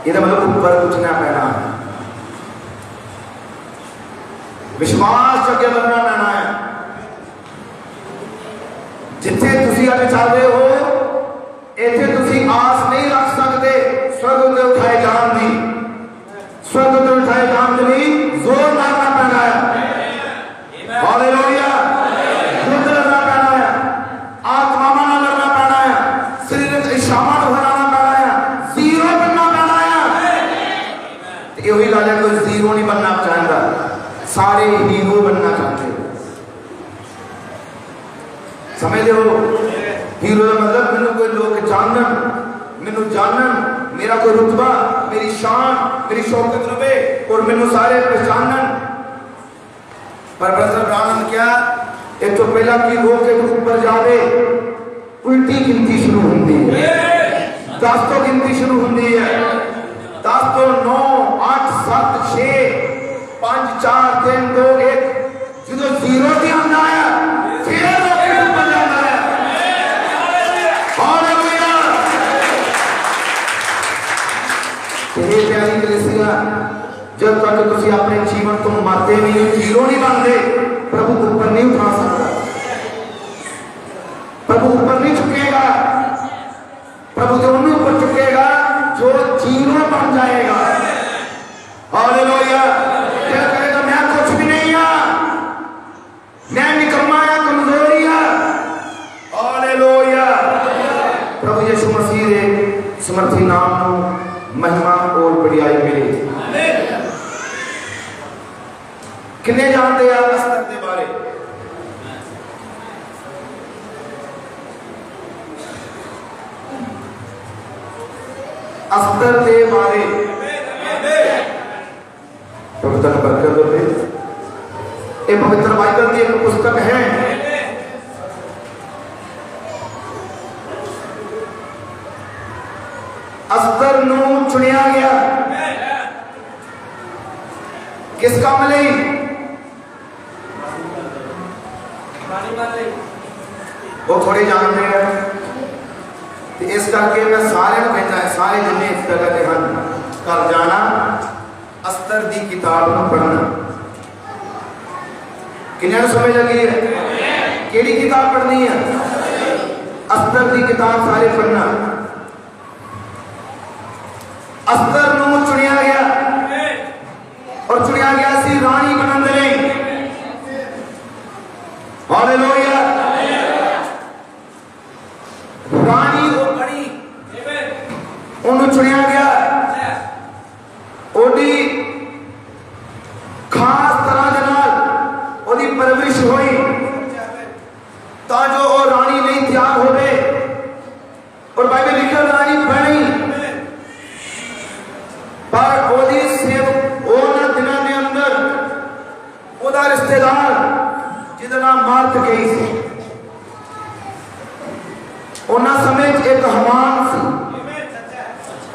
ये मतलब ऊपर उठना पैना है, विश्वास अगे बढ़ना पैना है। जिथे तुसी अगे चल रहे हो इथे तुसी आस नहीं रख सकते स्वर्ग से उठाए जान दी, स्वर्ग से उठाए जान के लिए जोर मारना पैना है। हालेलुया। युद्ध लड़ना पैना है, आत्मा में लड़ना पैना है, शरीर इच्छावां भराना पैना है, जीरो बनना पैना है। यही गल है, कोई जीरो नहीं बनना चाहता, सारे हीरो बनना चाहते। समझ हो? हीरो का मतलब मैंने कोई लोग जानन, मैंने जानन, मेरा कोई रुतबा, मेरी शान, मेरी शौकत रवे और मैंने सारे पहचानन। पर ब्रदर आनंद क्या एक तो पहला की रोक के ऊपर जावे उल्टी गिनती शुरू होती है, 10 तो गिनती शुरू होती है, 10 तो 9 8 7 6 5 4 3 2 1 जो जीरो भी आना है फिर रोके ऊपर जाना है। हालेलुया। ये प्यारी कलीसिया, जब तक तुसी अपने जीवन को मरते नहीं, जीरो नहीं बनते, प्रभु ऊपर नहीं उठा सकता, प्रभु ऊपर नहीं चुकेगा। प्रभु तो उन्हें ऊपर चुकेगा जो जीरो बन जाएगा। हालेलुया। क्या कहेगा मैं कुछ भी नहीं है, मैं निकम्मा या कमजोरी है। हालेलुया। प्रभु यीशु मसीह के समर्थी नाम महिमा और बढ़ाई मिले। किन्ने जानते हैं अस्तर के बारे? अस्तर के बारे पवित्र बरकत होते। ये पवित्र बाइबल की एक पुस्तक है। अस्तर नू चुनिया गया किस काम ਲਈ? वो थोड़े जानते हैं, इस करके मैं सारे को कहता है, सारे जिन्हें इस तरह के हैं कर जाना अस्तर दी किताब में पढ़ना। किन्हें समझ लगी है? केड़ी किताब पढ़नी है? अस्तर दी किताब सारे पढ़ना। अस्तर नू चुनिया गया और चुनिया गया सी रानी बनन दे लई। हालेलुया। रानी वो बड़ी उन्हें चुनिया गया, ओदी खास तरह के नाल ओदी परवरिश हुई ता जो वो रानी नहीं तैयार हो गए। और बाइबल लिखा रानी बनी पर ओदी सेव ओना दिनों के अंदर ओदा रिश्तेदार जिहदा नाम मार्थ गई सी, उन्ना समय एक हमान सी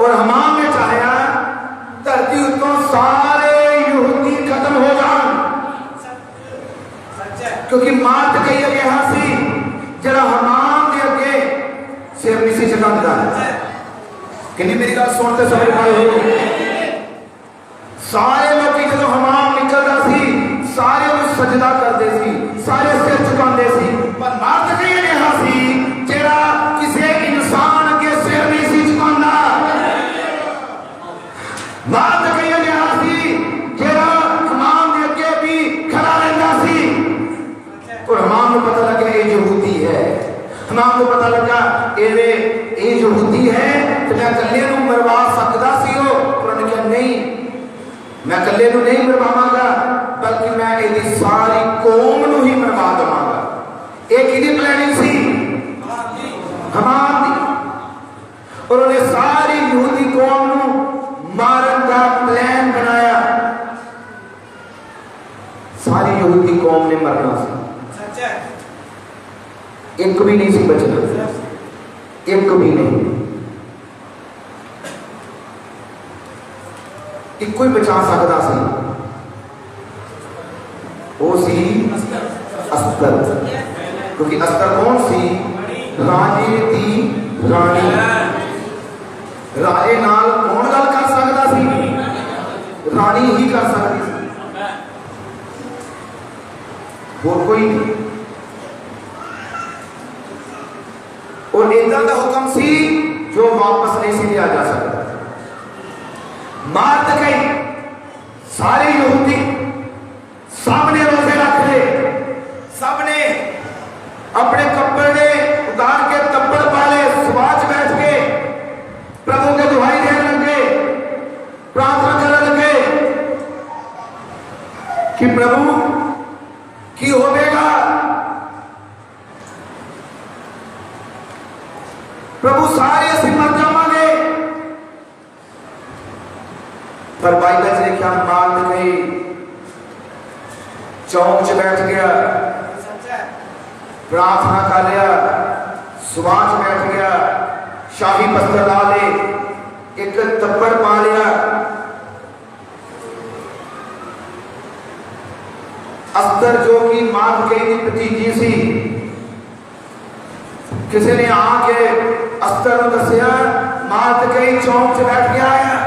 और हमान ने चाहया धरती उत्तों सारे यहूदी खत्म हो जान, क्योंकि मार्थ गई अगे हाँ सी जरा हमान के अगे सिर नहीं सी झुकांदा। किन्नी मेरी गल सुनते समझ पाए हो? सारे लोग जो हमाम निकलता सी सारे उन्हें सजदा करते सी, सारे सिर झुकाते सी, पर मार्थ कई अजिहा सी जेड़ा किसी इंसान के सिर नहीं सी झुकांदा। मार्थ कई अजिहा सी जेड़ा हमाम के अगे भी खड़ा रहता सी। और हमाम को पता लगा ये यहूदी है, हमाम को पता लगा ये यहूदी है तो मैं कल्ले नूं मरवा सकदा सी हो। पर उन्होंने कहा नहीं, मैं कल्ले नूं नहीं मरवावांगा बल्कि मैं इहदी सारी कौम नूं ही मरवा देवांगा। एक इहदी प्लानिंग सी हमाम दी, और उन्हें सारी यहूदी कौम नूं मारन का प्लान बनाया। सारी यहूदी कौम ने मरना सी, एक भी नहीं सी बचना, एक भी नहीं। एक कोई बचा सकता सी, वो सी अस्तर। क्योंकि अस्तर कौन सी? राजे दी रानी। राजे नाल कौन गल कर सकता सी? रानी ही कर सकती सी, और कोई नहीं। और इतना का हुक्म सी जो वापस नहीं सी लिया जा सकता। मार्थ गई, सारे यहूदी सामने रोजे रख ले, सबने अपने कपड़े उतार के तब्बड़ पाले, सुबाच बैठ के प्रभु के दुहाई देने लगे, प्रार्थना करने लगे कि प्रभु की होगा, प्रभु सारे असीं मर जावांगे। पर बाइबल च लिखा मार्थ गई चौक च बैठ गया, प्रार्थना कर लिया, सुबाच बैठ गया, शाही वस्त्र ला ले, एक तब्बड़ पा लिया। अस्तर जो कि मार्थ गई की भतीजी सी, किसी ने आके अस्तर को दसिया मार्थ गई चौक च बैठ गया है।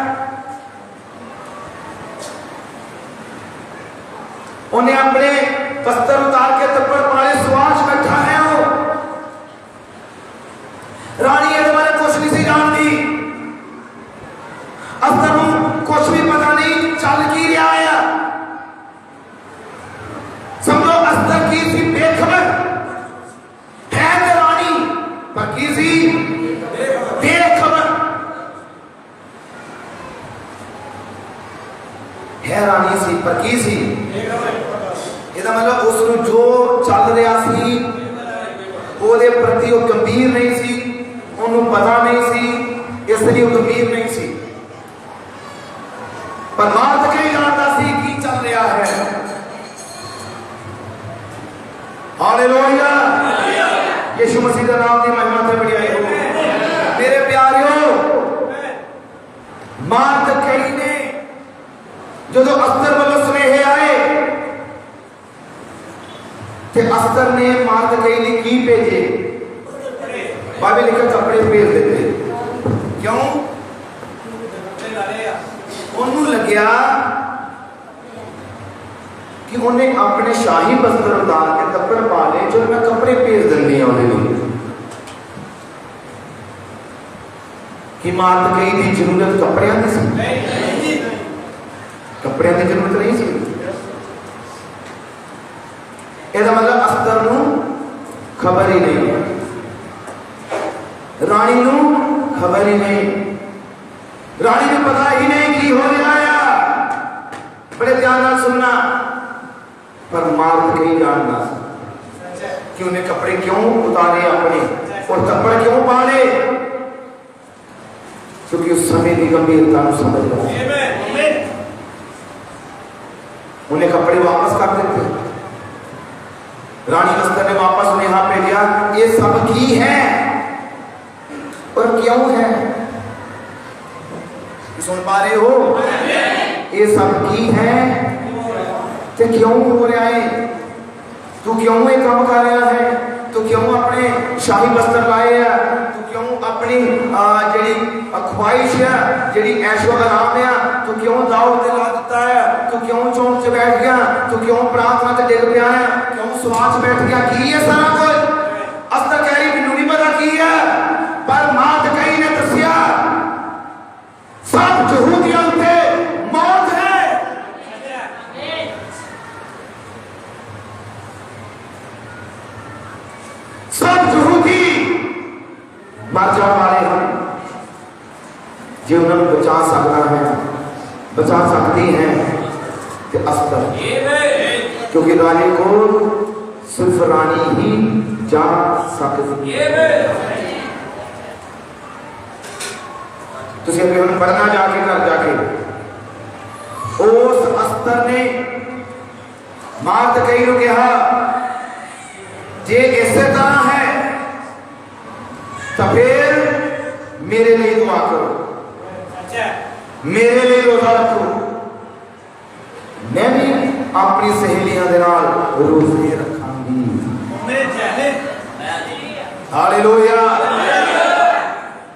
उन्हें अपने वस्त्र उतार के तब्बड़ पाले, सुबाच बैठा है वो। रानी ये बारे कुछ नहीं सी जानती, अस्तर को कुछ भी पता नहीं चल की रहा है। समझो अस्तर की सी बेखबर है तो रानी, पर की सी बेखबर है। रानी सी पर की सी, ਇਹਦਾ मतलब ਉਸ ਨੂੰ ਜੋ ਚੱਲ ਰਿਹਾ ਸੀ ਉਹਦੇ ਪ੍ਰਤੀ ਉਹ ਗੰਭੀਰ ਨਹੀਂ ਸੀ, ਉਹਨੂੰ ਪਤਾ ਨਹੀਂ ਸੀ इसलिए वो गंभीर नहीं सी। पर मार्थ कई जानता सी की चल रहा है। हालेलुया, यीशु मसीह का नाम की महिमा ते बढ़ाई हो। मेरे प्यारियों, मार्थ कई ने जो अस्तर वालों सुनेहे आए ते अस्तर ने मार्थ कई ने की भेजे, बाइबल लिखा कपड़े भेज देते। क्यों? उन्होंने लग्या कि उन्हें अपने शाही वस्त्र उतार के कपड़े पा ले, जो मैं कपड़े भेज देनी उन्हें कि मार्थ कई की जरूरत कपड़िया की सी, कपड़िया की जरूरत नहीं सी। इसका मतलब अस्तर नूं खबर ही नहीं, रानी नूं खबर ही नहीं, रानी को पता ही नहीं की हो रहा है। बड़े ध्यान नाल सुनना। पर मार्थ कई जानना कि उन्हें कपड़े क्यों उतारे अपने और कपड़े क्यों पाले, क्योंकि उस समय की गंभीरता को समझ रहा। उन्हें कपड़े वापस कर देते। रानी अस्तर ने वापस उन्हें यहां पे दिया। ये सब की है और क्यों है, सुन पा रहे हो? ये सब की है तो क्यों हो रहा है? तू क्यों ये काम कर रहा है? तू क्यों अपने शाही वस्त्र लाए है? तू क्यों अपनी जी ख्वाहिश है, जी ऐशो आराम है, तू क्यों दाव ते ला दिता है? तू क्यों चौंक च बैठ गया? तू क्यों प्रार्थना ते डिग पिया है? क्यों स्वाच बैठ गया? की है सारा कुछ? अस्तर कह रही मैनू नहीं पता की है, पर मार्थ कई ने दसिया सब यहूदियों पे मौत है। सब यहूदी मर जाने वाले हैं। जो उन्हें बचा सकता है, बचा सकती है कि अस्तर, क्योंकि रानी को सिर्फ रानी ही जा सकती है। तुझे अभी हम पढ़ना जाके घर जाके उस अस्तर ने मार्थ कई को कहा जे इसे तरह है तो फिर मेरे लिए दुआ करो, मेरे लिए रोजा रखो, मैं भी अपनी सहेलियां दे नाल रोजे रखांगी। हालेलुया।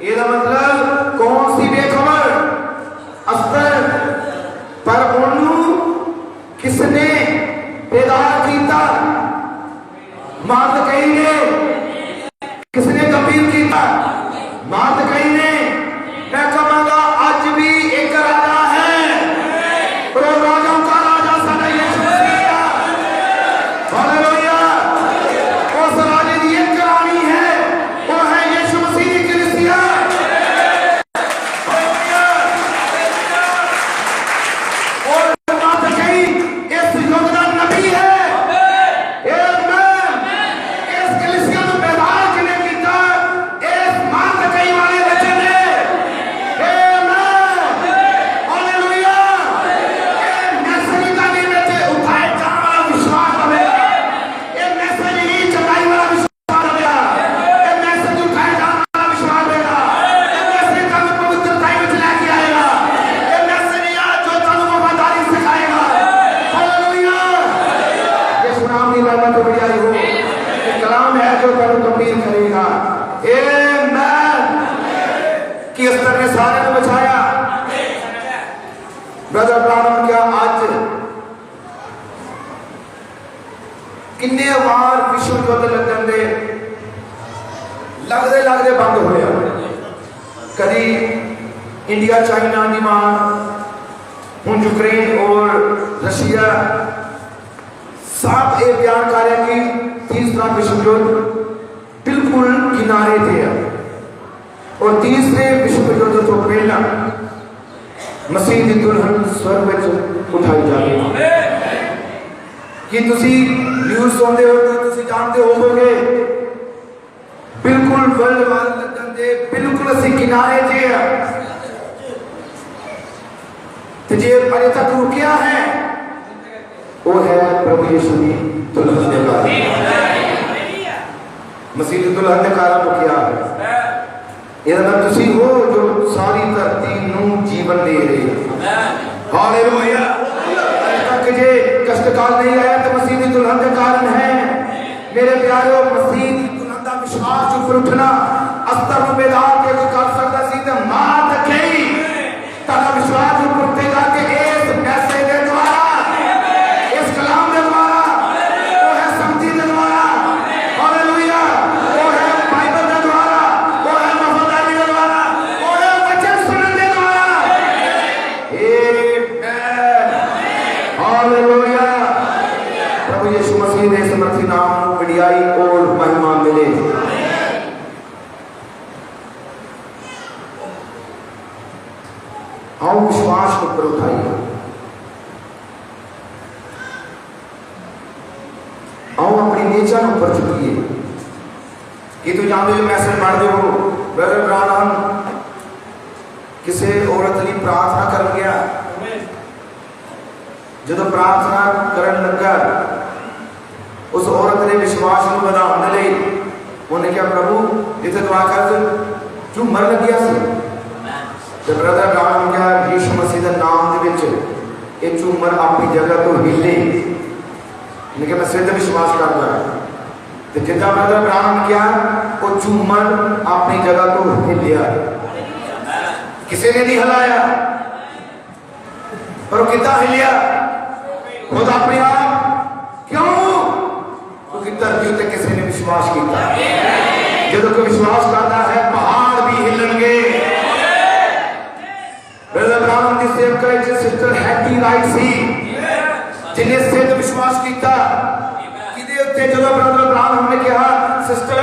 इसका मतलब कौन सी बेखबर अस्तर, पर उन्होंने किसने बेदार किया? मार्थ कई ने। किसने गंभीर किया? मार्थ कई ने। मैं कहूंगा आज भी एक राजा है, और राजाओं का राजा साडा यीशु मसीह है। हालेलुया। उस राजे की एक रानी है, वो है यीशु मसीह की कलीसिया। किन्ने बार विश्व युद्ध लगन दे लगते लगते बंद होया। कभी इंडिया चाइना की मार, हूँ यूक्रेन और रशिया साफ ये बयान कर रहे कि तीसरा विश्व युद्ध बिल्कुल किनारे थे, और तीसरे विश्व युद्ध तो पहला मसीह की दुल्हन स्वर्ग में उठाई जाएगी। कि तुसी न्यूज़ सुनते हो तो तुसी जानते होगे बिल्कुल वर्ल्ड वार लगन दे बिल्कुल असी किनारे जे ते जे अरे तक रुकिया है वो है प्रभु यीशु की दुल्हन दे कारण मसीह की दुल्हन दे कारण रुकिया है। ਇਹਦਾ ਨਾਮ ਤੁਸੀਂ ਹੋ ਜੋ ਸਾਰੀ ਧਰਤੀ ਨੂੰ ਜੀਵਨ ਦੇ ਰਹੇ हालेलुया। तक जे कष्टकाल नहीं आया तो मसीह की दुल्हन के कारण है। मेरे प्यारे मसीह की दुल्हन का विश्वास ऊपर उठना अस्तर में बेदार के कर सकता सी ते मां तकई तारा विश्वास ऊपर उठेगा कि इस मैसेज के द्वारा इस कलाम के द्वारा वो है समझी के द्वारा हालेलुया वो है बाइबल के द्वारा वो है वफादारी के द्वारा वो है वचन सुनने के द्वारा हालेलुया। प्रभु यीशु मसीह ने समर्थी नाम बढ़ियाई और महिमा मिले। आओ विश्वास को ऊपर उठाइए, आओ अपनी नेचर ऊपर चुकिए कि तू जानते हो मैसेज पढ़ दो ब्रदर ब्रानम किसी औरत लिए प्रार्थना कर गया जो प्रार्थना करन लगा उस औरत ने विश्वास को बढ़ाने लई उन्हें क्या प्रभु जिथे दुआ कर जो मर लग गया सी तो ब्रदर ब्रानम क्या यीशु मसीह के नाम दे विच एक झूमर अपनी जगह तो हिले लेकिन मैं सिद्ध विश्वास करता तो जिदा ब्रदर ब्रानम क्या वो झूमर अपनी जगह तो हिलिया किसी ने नहीं हिलाया पर कितना हिलिया खुद अपने आप क्यों क्योंकि धरती उत्ते किसी ने विश्वास किया। जो कोई विश्वास करता है पहाड़ भी हिलणगे। ब्रदर ब्रानम दी सेवकाई च सिस्टर हैटी राइट सी जिन्हें सिद्ध विश्वास किया किदे उत्ते जो ब्रदर ब्रानम ने कहा सिस्टर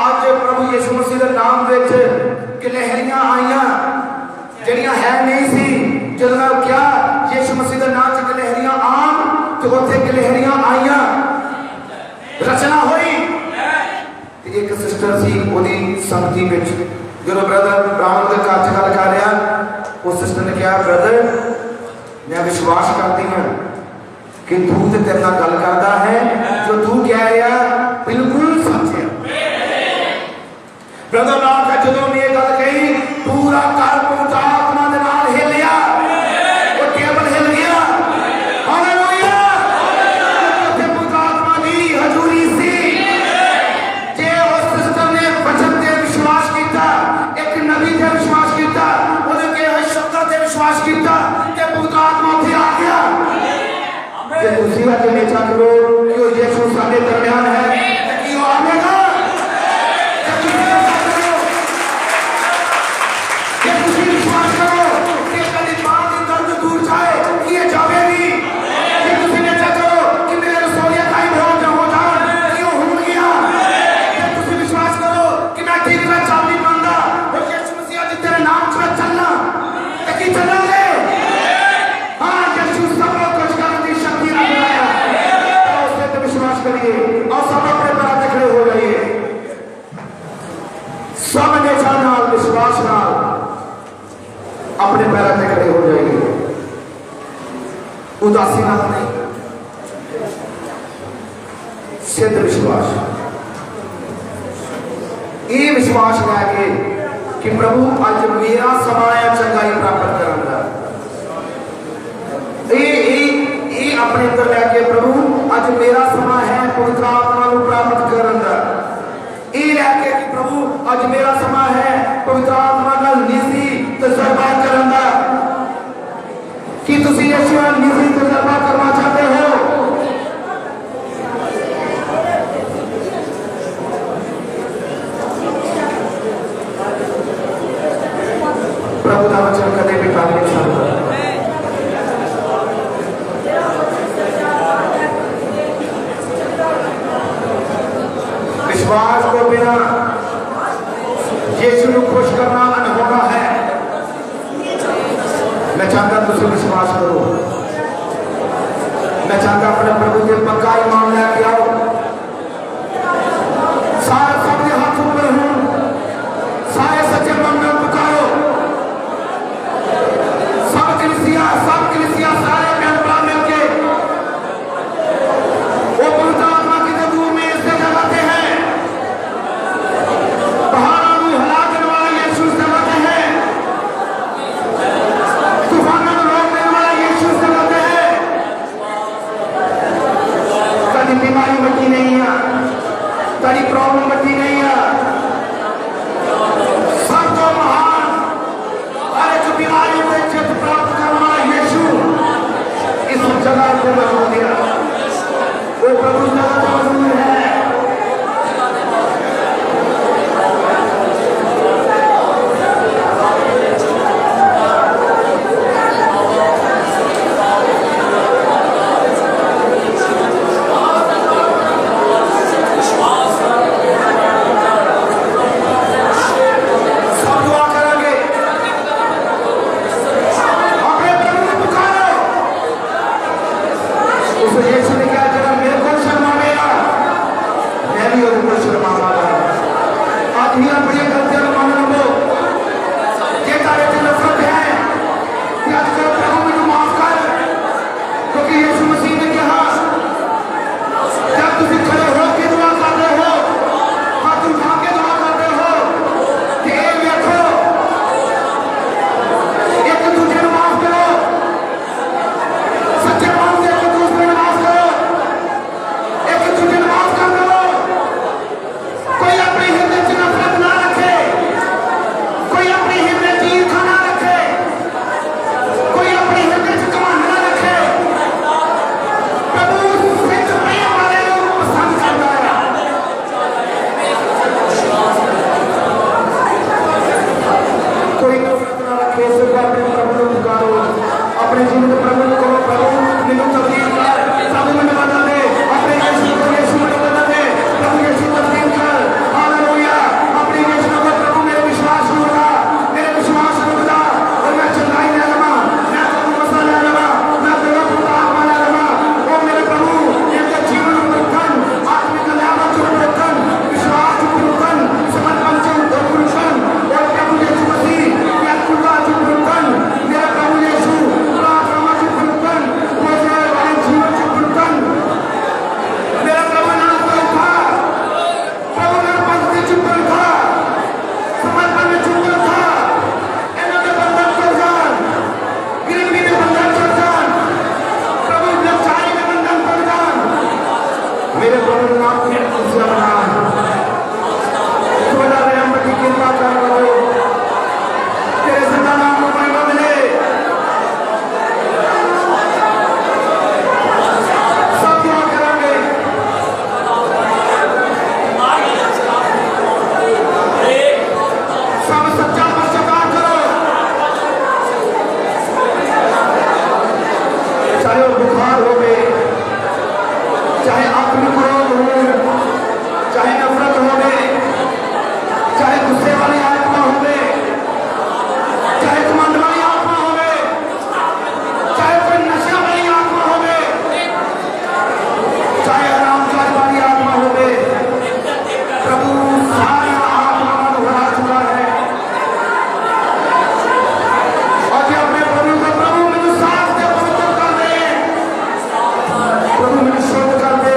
आज प्रभु यीशु मसीह के नाम विच गिलहरियां आईयां जड़ियां है नहीं सी जब क्या यीशु मसीह के नाम च गिलहरियां आम तो उत्थे गिलहरियां आईयां रचना हुई। एक सिस्टर सी ओदी संगति विच जो ब्रदर ब्रानम के घर च गल कर रहा उस सिस्टर ने कहा ब्रदर मैं विश्वास करती हूं कि तू तो तेरे नाल गल करता है जो तू कह रहा बिल्कुल सच है। ब्रदर ब्रानम का जो ने गल कही पूरा घर पहुंचा आत्मा दे नाल हिलिया वो टेबल हिल गया हालेलुया। ते पवित्र आत्मा दी हजूरी सी जे उस सिस्टर ने वचन ते विश्वास किया एक नबी ते विश्वास किया ओने के शब्द ते विश्वास किया कि पवित्र आत्मा उठे आ गया। जे तुसी अज नेचा करो कि वो यीशु साडे दरमियान है कि वो आवेगा अपने पैरों पे खड़े हो जाएंगे। उदासी ना नहीं सिद्ध विश्वास ये विश्वास लैके कि प्रभु अज मेरा समा है चंगाई प्राप्त करने का ये अपने अंदर लैके प्रभु अज मेरा समा है पवित्र आत्मा को प्राप्त करने का ये लैके कि प्रभु अज मेरा समा है पवित्र आत्मा का निजी तजर्बा करना कि तुसी यीशु का निजी तजर्बा करना चाहते हो प्रभु का वचन कदे भी टाल नहीं सकता। विश्वास को बिना यीशु को खुश करना अनहोना है। मैं चाहता तुझे विश्वास करो। मैं चाहता अपने प्रभु के पक्का ईमान लेके आओ। सारे सबके हाथ ऊपर हूं सारे अपने जीवन में प्रभु को प्रभु मैनू तब्दील कर, प्रभु मैनू बदल दे, अपने यीशु मैनू बदल दे, प्रभु यीशु तब्दील कर। हालेलुया। अपने यीशु को प्रभु मेरे विश्वास को बढ़ा, मेरे विश्वास को बढ़ा, और मैं चंगाई ले लगा, मैं प्रभु मसा ले लगा, मैं प्रभु को आत्मा ले लगा। ओ मेरे प्रभु इनके जीवन में परिवर्तन, आत्मिक कल्याण को परिवर्तन, विश्वास को परिवर्तन, समर्पण से परिवर्तन, और प्रभु यीशु मसीह या खुदा को परिवर्तन, मेरे प्रभु यीशु प्रार्थना को परिवर्तन, मुझे वाले जीवन को परिवर्तन, मेरा प्रभु नाम पर था, प्रभु ने पंक्ति चुप था, समर्पण में चुप था, इन्होंने बंधन कर जान, गरीबी में बंधन कर जान, प्रभु लचाई में बंधन कर जान, मेरे प्रभु नाम की खुशियां बना, खुदा रहम की कृपा कर करो, तेरे जिंदा नाम को महिमा मिले। सब दुआ करेंगे। सब सच्चा पश्चाताप करो, चाहे वो बुखार हो गए, चाहे आत्मिक रोग हो, चाहे नफरत हो गए, चाहे गुस्से वाली आत्मा हो गए, चाहे घमंड वाली आत्मा हो गए, चाहे कोई नशा वाली आत्मा हो गए, चाहे आरामदायक वाली आत्मा हो गए, प्रभु सारी आत्मा को भरा चुका है। और ये अपने प्रभु को प्रभु मैंने साथ दे, पवित्र कर दे, प्रभु मैंने शुद्ध कर दे,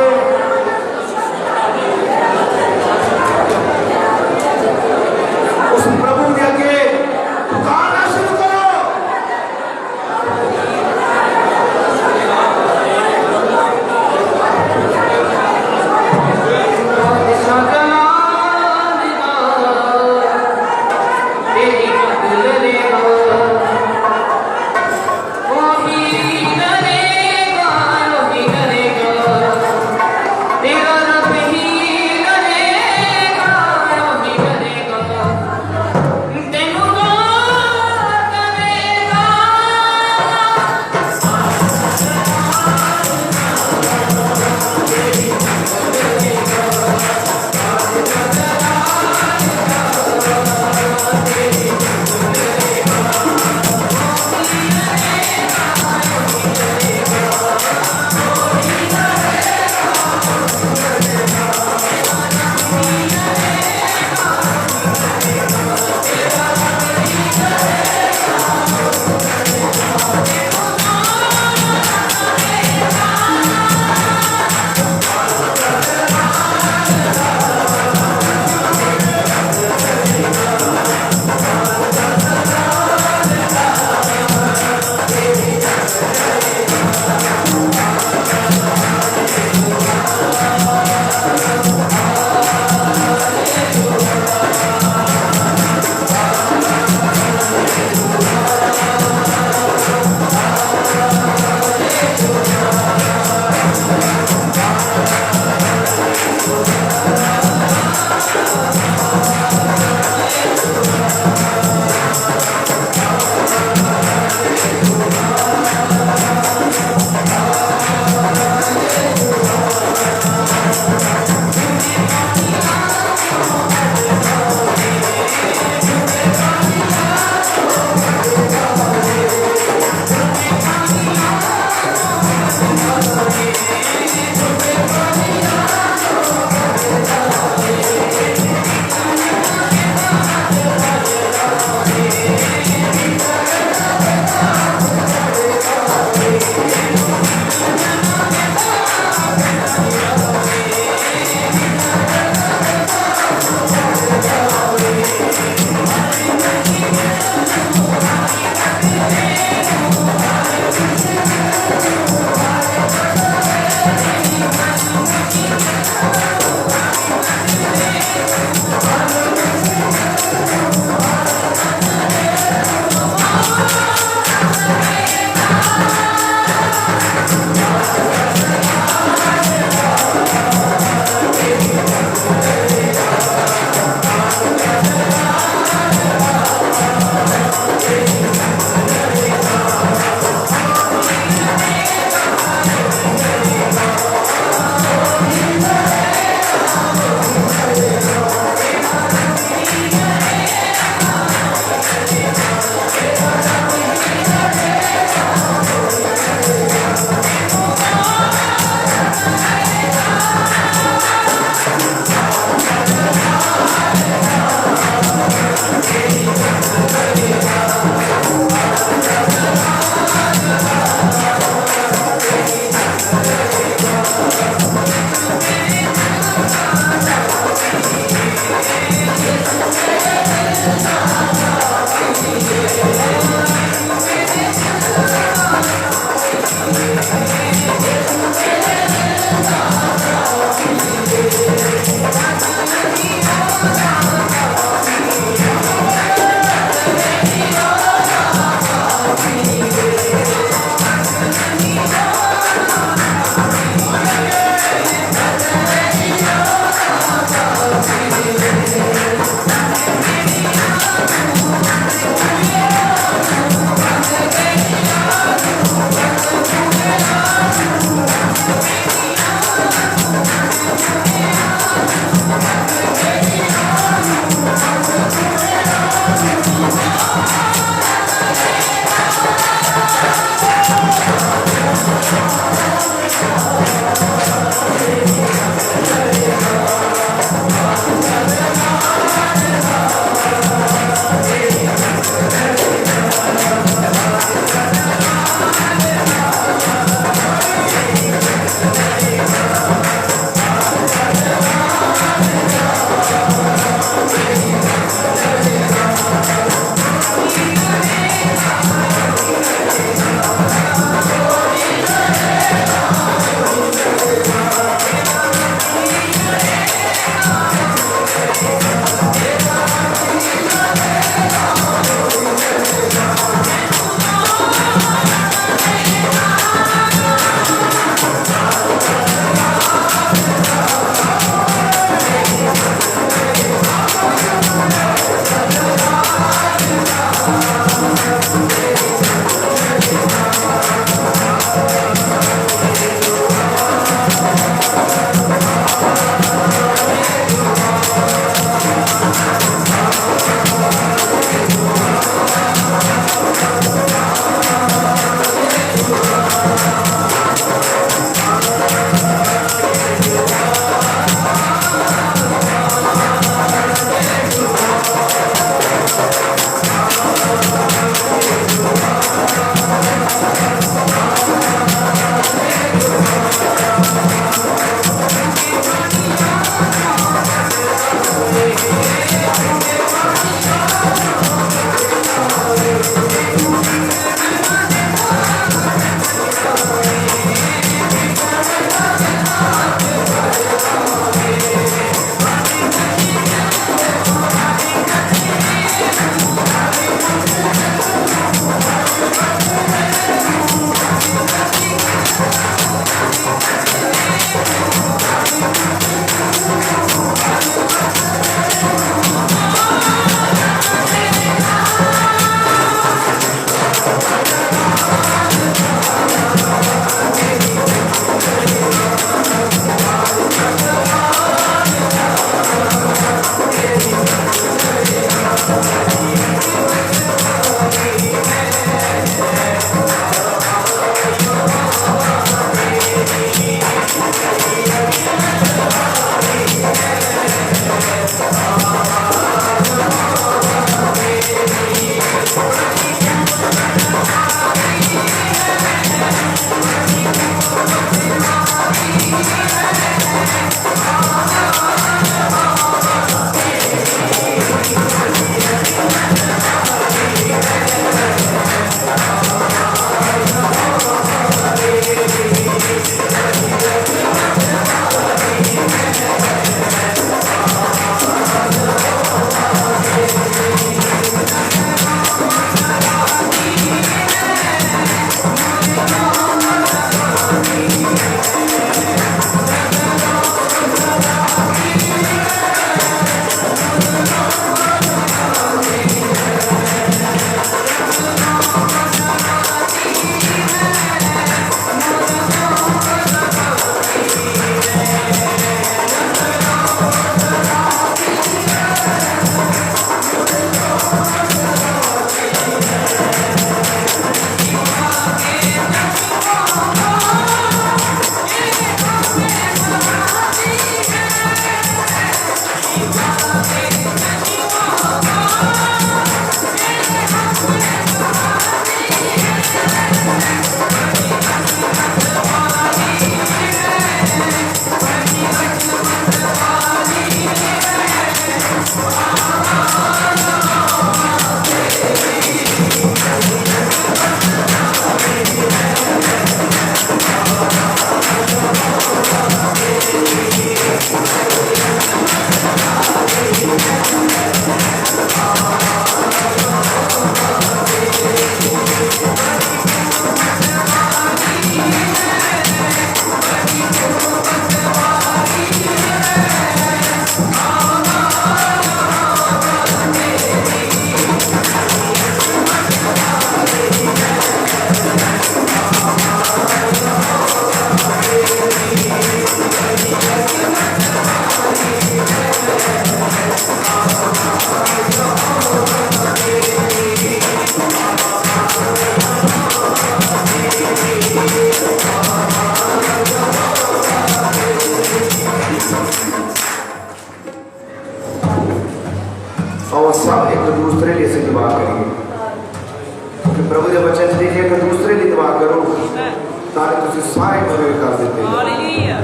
ताकि तुझे सारे पूरे कर देते हैं। हालेलुया।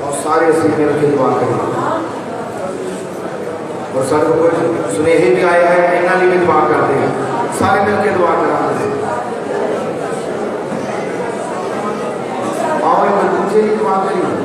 और सारे असीं मिल के दुआ करें। और सारे को सुनेहे भी आया है, इन्हां लिए भी दुआ करते हैं। सारे मिल के दुआ कराते हैं। आओ एक दूसरे की दुआ करें।